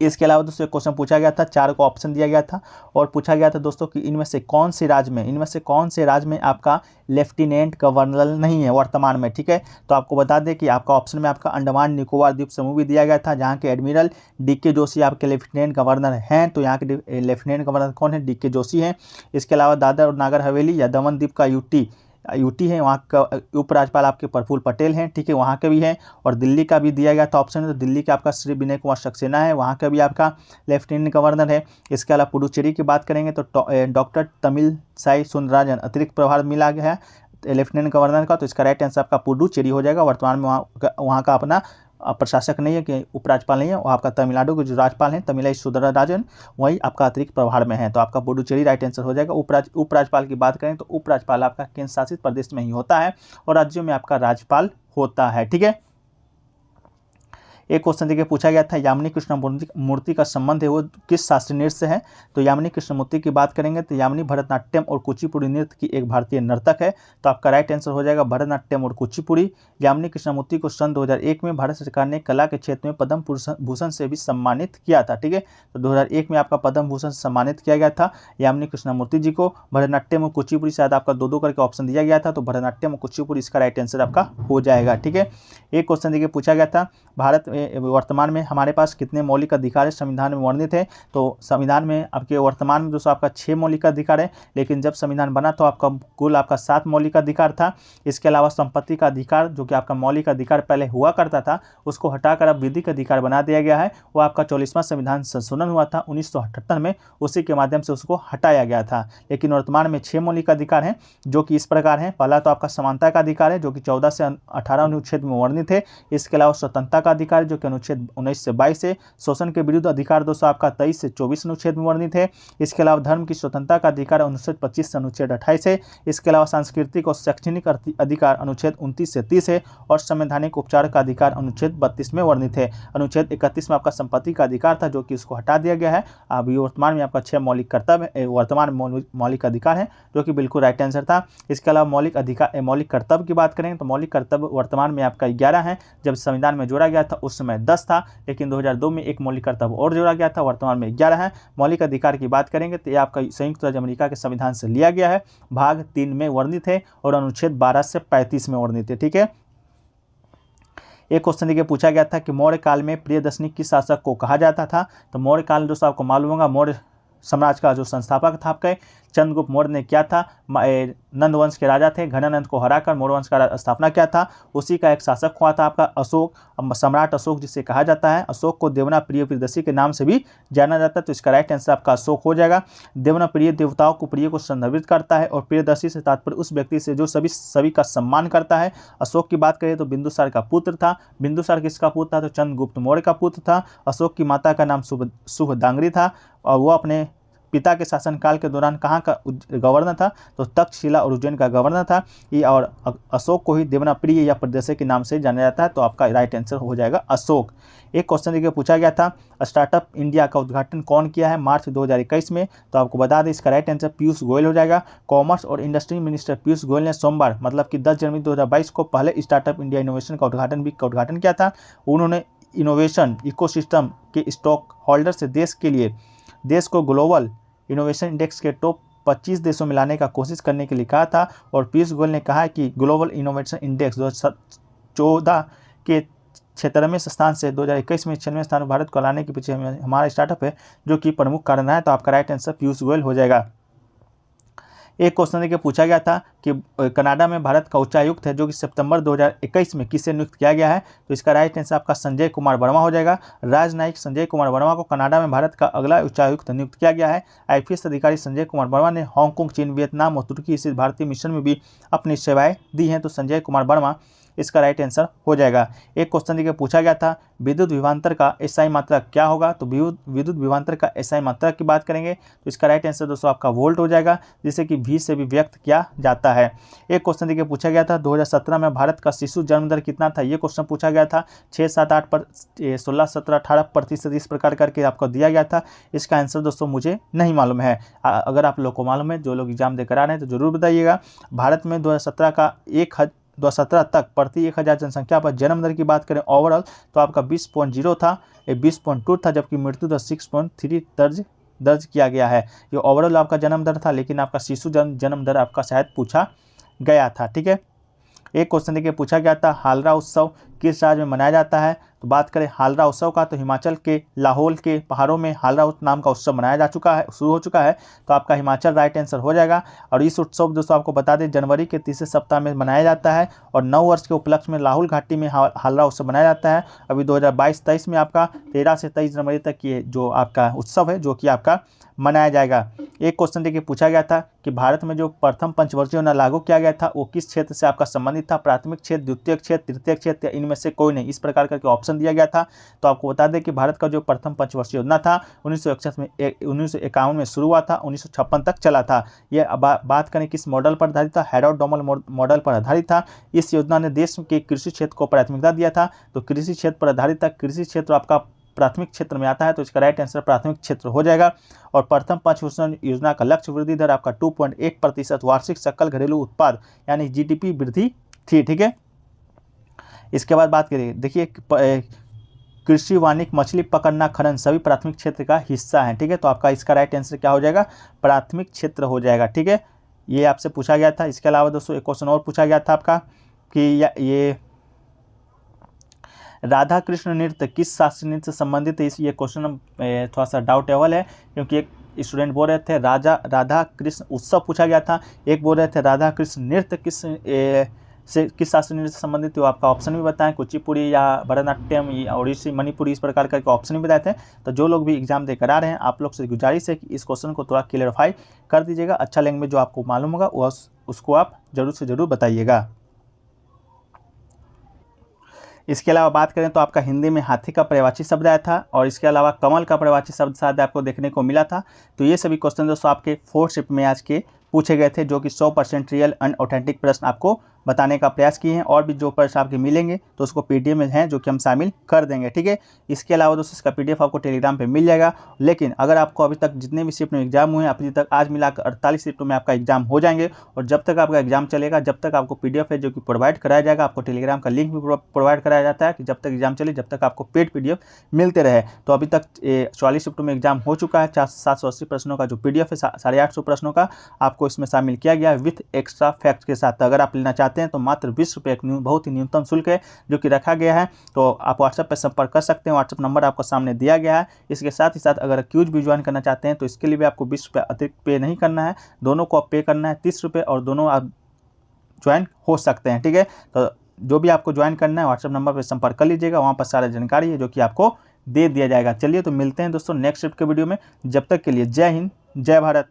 [SPEAKER 1] इसके अलावा दोस्तों एक क्वेश्चन पूछा गया था, 4 को ऑप्शन दिया गया था और पूछा गया था दोस्तों कि इनमें से कौन से राज्य में आपका लेफ्टिनेंट गवर्नर नहीं है वर्तमान में। ठीक है, तो आपको बता दें कि आपका ऑप्शन में आपका अंडमान निकोबार द्वीप समूह भी दिया गया था, जहां के एडमिरल DK जोशी आपके लेफ्टिनेंट गवर्नर हैं। तो यहाँ के लेफ्टिनेंट गवर्नर कौन है, DK जोशी हैं। इसके अलावा दादर और नागर हवेली या दमन द्वीप का यूटी है, वहाँ का उपराज्यपाल आपके प्रफुल्ल पटेल हैं। ठीक है, वहाँ के भी हैं। और दिल्ली का भी दिया गया था ऑप्शन, तो दिल्ली का आपका श्री विनय कुमार सक्सेना है, वहाँ का भी आपका लेफ्टिनेंट गवर्नर है। इसके अलावा पुडुचेरी की बात करेंगे तो डॉक्टर तमिलसाई सुंदरराजन अतिरिक्त प्रभार मिला गया है लेफ्टिनेंट गवर्नर का। तो इसका राइट आंसर आपका पुडुचेरी हो जाएगा। वर्तमान में वहाँ का अपना प्रशासक नहीं है कि उपराज्यपाल नहीं है, वो आपका तमिलनाडु के जो राज्यपाल हैं तमिलाई सुंदरराजन, वही आपका अतिरिक्त प्रभार में है। तो आपका पुडुचेरी राइट आंसर हो जाएगा। उपराज्यपाल की बात करें तो उपराज्यपाल आपका केंद्र शासित प्रदेश में ही होता है और राज्यों में आपका राज्यपाल होता है। ठीक है, एक क्वेश्चन देखिए पूछा गया था यामिनी कृष्ण मूर्ति का संबंध है वो किस शास्त्रीय नृत्य से है। तो यामिनी कृष्णमूर्ति की बात करेंगे तो यामिनी भरतनाट्यम और कुचिपुड़ी नृत्य की एक भारतीय नर्तक है। तो आपका राइट आंसर हो जाएगा भरतनाट्यम और कुचिपुड़ी। यामिनी कृष्णमूर्ति को सन 2001 में भारत सरकार ने कला के क्षेत्र में पद्म भूषण से भी सम्मानित किया था। ठीक है, तो 2001 में आपका पद्म भूषण से सम्मानित किया गया था यामिनी कृष्णमूर्ति जी को। भरतनाट्यम और कुचिपुड़ी शायद आपका दो करके ऑप्शन दिया गया था, तो भरतनाट्यम और कुचिपुड़ी इसका राइट आंसर आपका हो जाएगा। ठीक है, एक क्वेश्चन देखिए पूछा गया था भारत में वर्तमान में हमारे पास कितने मौलिक अधिकार है संविधान में वर्णित है। तो संविधान में आपके वर्तमान में दोस्तों आपका 6 मौलिक अधिकार है, लेकिन जब संविधान बना तो आपका कुल आपका 7 मौलिक अधिकार था। इसके अलावा संपत्ति का अधिकार जो कि आपका मौलिक अधिकार पहले हुआ करता था उसको हटाकर अब विधिक अधिकार बना दिया गया है। वो आपका 44वां संविधान संशोधन हुआ था 1978 में, उसी के माध्यम से उसको हटाया गया था। लेकिन वर्तमान में 6 मौलिक अधिकार हैं जो कि इस प्रकार हैं। पहला तो आपका समानता का अधिकार है जो कि 14 से 18 अनुच्छेद में वर्णित है। इसके अलावा स्वतंत्रता का अधिकार जो कि अनुच्छेद 19 से 22 है। शोषण के विरुद्ध अधिकार दोस्तों आपका 23 से 24 अनुच्छेद में वर्णित है। इसके अलावा धर्म की स्वतंत्रता का अधिकार अनुच्छेद 25 से अनुच्छेद 28 है। इसके अलावा सांस्कृतिक और शैक्षणिक अधिकार अनुच्छेद 29 से 30 है और संवैधानिक उपचार का अधिकार अनुच्छेद 32 में वर्णित है। अनुच्छेद 31 में आपका संपत्ति का अधिकार था जो कि इसको हटा दिया गया है। अभी वर्तमान में आपका 6 मौलिक कर्तव्य वर्तमान मौलिक अधिकार है जो कि बिल्कुल राइट आंसर था। इसके अलावा मौलिक कर्तव्य की बात करें तो मौलिक कर्तव्य वर्तमान में आपका 11 है। जब संविधान में जोड़ा गया था उस समय 10 था, लेकिन 2002 में एक मौलिक कर्तव्य और जोड़ा गया था, वर्तमान में 11 है। मौलिक अधिकार की बात करेंगे तो ये आपका संयुक्त राज्य अमेरिका के संविधान से लिया गया है, भाग 3 में वर्णित है और अनुच्छेद 12 से 35 में वर्णित है। ठीक है, एक क्वेश्चन देखिए पूछा गया था कि मौर्य काल में प्रियदर्शनी किस शासक को कहा जाता था। तो मौर्य काल दोस्तों आपको मालूम होगा मौर्य साम्राज्य का जो संस्थापक था आपके चंद्रगुप्त मौर्य ने क्या था, नंद वंश के राजा थे, घनानंद को हराकर मौर्य वंश का स्थापना किया था। उसी का एक शासक हुआ था आपका अशोक, सम्राट अशोक जिसे कहा जाता है। अशोक को देवना प्रिय प्रियदर्शी के नाम से भी जाना जाता है, तो इसका राइट आंसर आपका अशोक हो जाएगा। देवना प्रिय देवताओं को प्रिय को संदर्भित करता है और प्रियदर्शी से तात्पर्य उस व्यक्ति से जो सभी का सम्मान करता है। अशोक की बात करें तो बिंदुसार का पुत्र था। बिंदुसार किसका पुत्र था, तो चंद्रगुप्त मौर्य का पुत्र था। अशोक की माता का नाम शुभदांगरी था और वो अपने पिता के शासनकाल के दौरान कहाँ का गवर्नर था, तो तक्षशिला और उज्जैन का गवर्नर था ये। और अशोक को ही देवनाप्रिय या प्रदेशी के नाम से जाना जाता है, तो आपका राइट आंसर हो जाएगा अशोक। एक क्वेश्चन देखिए पूछा गया था स्टार्टअप इंडिया का उद्घाटन कौन किया है मार्च 2021 में। तो आपको बता दें इसका राइट आंसर पीयूष गोयल हो जाएगा। कॉमर्स और इंडस्ट्री मिनिस्टर पीयूष गोयल ने सोमवार मतलब कि 10 जनवरी 2022 को पहले स्टार्टअप इंडिया इनोवेशन का उद्घाटन किया था। उन्होंने इनोवेशन इकोसिस्टम के स्टॉक होल्डर से देश को ग्लोबल इनोवेशन इंडेक्स के टॉप 25 देशों में लाने का कोशिश करने के लिए कहा था। और पीयूष गोयल ने कहा कि ग्लोबल इनोवेशन इंडेक्स 2014 के 96वें स्थान से 2021 में 96वें स्थान पर भारत को लाने के पीछे हमारा स्टार्टअप है जो कि प्रमुख कारण है। तो आपका राइट आंसर पीयूष गोयल हो जाएगा। एक क्वेश्चन देखिए पूछा गया था कि कनाडा में भारत का उच्चायुक्त है जो कि सितंबर 2021 में किसे नियुक्त किया गया है। तो इसका राइट आंसर आपका संजय कुमार वर्मा हो जाएगा। राजनयिक संजय कुमार वर्मा को कनाडा में भारत का अगला उच्चायुक्त नियुक्त किया गया है। आईपीएस अधिकारी संजय कुमार वर्मा ने हांगकांग, चीन, वियतनाम और तुर्की स्थित भारतीय मिशन में भी अपनी सेवाएं दी हैं। तो संजय कुमार वर्मा इसका राइट आंसर हो जाएगा। एक क्वेश्चन देखिए पूछा गया था विद्युत विभवांतर का एसआई मात्रक क्या होगा। तो विद्युत विभवांतर का एसआई मात्रक की बात करेंगे तो इसका राइट आंसर दोस्तों आपका वोल्ट हो जाएगा, जिसे कि वी से भी व्यक्त किया जाता है। एक क्वेश्चन देखिए पूछा गया था 2017 में भारत का शिशु जन्म दर कितना था। ये क्वेश्चन पूछा गया था 6, 7, 8 पर 16, 17, 18% इस प्रकार करके आपको दिया गया था। इसका आंसर दोस्तों मुझे नहीं मालूम है, अगर आप लोग को मालूम है जो लोग एग्जाम देकर आ रहे हैं तो जरूर बताइएगा। भारत में 2017 तक प्रति 1000 जनसंख्या पर जन्म दर की बात करें ओवरऑल तो आपका 20.0 था, 20.2 था, जबकि मृत्यु दर 6.3 दर्ज किया गया है। ये ओवरऑल आपका जन्म दर था, लेकिन आपका शिशु जन्म दर आपका शायद पूछा गया था। ठीक है, एक क्वेश्चन देखिए पूछा गया था हालरा उत्सव किस राज्य में मनाया जाता है। तो बात करें हालरा उत्सव का तो हिमाचल के लाहौल के पहाड़ों में हालरा नाम का उत्सव मनाया जा चुका है, शुरू हो चुका है। तो आपका हिमाचल राइट आंसर हो जाएगा। और इस उत्सव दोस्तों आपको बता दें जनवरी के तीसरे सप्ताह में मनाया जाता है और 9 वर्ष के उपलक्ष्य में लाहौल घाटी में हालरा उत्सव मनाया जाता है। अभी 2022-23 में आपका 13 से 23 जनवरी तक ये जो आपका उत्सव है जो कि आपका मनाया जाएगा। एक क्वेश्चन देखिए पूछा गया था कि भारत में जो प्रथम पंचवर्षीय योजना लागू किया गया था वो किस क्षेत्र से आपका संबंधित था, प्राथमिक क्षेत्र, द्वितीय क्षेत्र, तृतीय क्षेत्र, या इनमें से कोई नहीं, इस प्रकार करके ऑप्शन दिया गया था। तो आपको बता दें कि भारत का जो प्रथम पंचवर्षीय योजना था 1951 में शुरू हुआ था, 1956 तक चला था। ये बात करें किस मॉडल पर आधारित था, हैरोल्ड-डोमल मॉडल पर आधारित था। इस योजना ने देश के कृषि क्षेत्र को प्राथमिकता दिया था, तो कृषि क्षेत्र पर आधारित था। कृषि क्षेत्र आपका प्राथमिक क्षेत्र में आता है, तो इसका राइट आंसर प्राथमिक क्षेत्र हो जाएगा। और प्रथम पंचवर्षीय योजना का लक्ष्य वृद्धि दर आपका 2.1% वार्षिक सकल घरेलू उत्पाद यानी जीडीपी वृद्धि थी। ठीक है, इसके बाद बात करिए, देखिए कृषि, वानिकी, मछली पकड़ना, खनन सभी प्राथमिक क्षेत्र का हिस्सा है। ठीक है, तो आपका इसका राइट आंसर क्या हो जाएगा, प्राथमिक क्षेत्र हो जाएगा। ठीक है, ये आपसे पूछा गया था। इसके अलावा दोस्तों एक क्वेश्चन और पूछा गया था आपका कि ये राधा कृष्ण नृत्य किस शास्त्रीय नृत्य से संबंधित है। ये क्वेश्चन थोड़ा सा डाउटेबल है, क्योंकि एक स्टूडेंट बोल रहे थे राधा कृष्ण उत्सव पूछा गया था, एक बोल रहे थे राधा कृष्ण नृत्य किस शास्त्रीय नृत्य से संबंधित, तो आपका ऑप्शन भी बताएं, कुचिपुड़ी या भरतनाट्यम या ओडिसी, मणिपुरी, इस प्रकार का ऑप्शन भी बताए थे। तो जो लोग भी एग्जाम देकर आ रहे हैं, आप लोग से गुजारिश है कि इस क्वेश्चन को थोड़ा क्लियरफाई कर दीजिएगा। अच्छा लैंग्वेज जो आपको मालूम होगा उसको आप जरूर से जरूर बताइएगा। इसके अलावा बात करें तो आपका हिंदी में हाथी का पर्यायवाची शब्द आया था, और इसके अलावा कमल का पर्यायवाची शब्द शायद आपको देखने को मिला था। तो ये सभी क्वेश्चन दोस्तों आपके 4th शिफ्ट में आज के पूछे गए थे, जो कि 100% रियल एंड ऑथेंटिक प्रश्न आपको बताने का प्रयास किए हैं। और भी जो प्रश्न आपके मिलेंगे तो उसको पीडीएफ में हैं, जो कि हम शामिल कर देंगे। ठीक है, इसके अलावा दोस्तों इसका पीडीएफ आपको टेलीग्राम पे मिल जाएगा। लेकिन अगर आपको अभी तक जितने भी शिफ्ट में एग्जाम हुए हैं, अभी तक आज मिलाकर 48 शिफ्टों में आपका एग्जाम हो जाएंगे। और जब तक आपका एग्जाम चलेगा, जब तक आपको पीडीएफ है जो कि प्रोवाइड कराया जाएगा, आपको टेलीग्राम का लिंक भी प्रोवाइड कराया जाता है कि जब तक एग्जाम चले, जब तक आपको पेड पीडीएफ मिलते रहे। तो अभी तक 44 शिफ्टों में एग्जाम हो चुका है। 780 प्रश्नों का जो पीडीएफ है, 850 प्रश्नों का आपको इसमें शामिल किया गया है विथ एक्स्ट्रा फैक्ट के साथ। अगर आप लेना चाहते हैं तो मात्र 20 रुपये बहुत ही न्यूनतम शुल्क है जो कि रखा गया है। तो आप व्हाट्सएप पर संपर्क कर सकते हैं, व्हाट्सएप नंबर आपको सामने दिया गया है। इसके साथ ही साथ अगर क्यूज भी ज्वाइन करना चाहते हैं तो इसके लिए भी आपको 20 रुपये अतिरिक्त पे नहीं करना है, दोनों को आप पे करना है 30 रुपये, और दोनों आप ज्वाइन हो सकते हैं। ठीक है, तो जो भी आपको ज्वाइन करना है व्हाट्सएप नंबर पर संपर्क कर लीजिएगा, वहाँ पर सारा जानकारी है जो कि आपको दे दिया जाएगा। चलिए तो मिलते हैं दोस्तों नेक्स्ट शिफ्ट के वीडियो में। जब तक के लिए जय हिंद, जय भारत।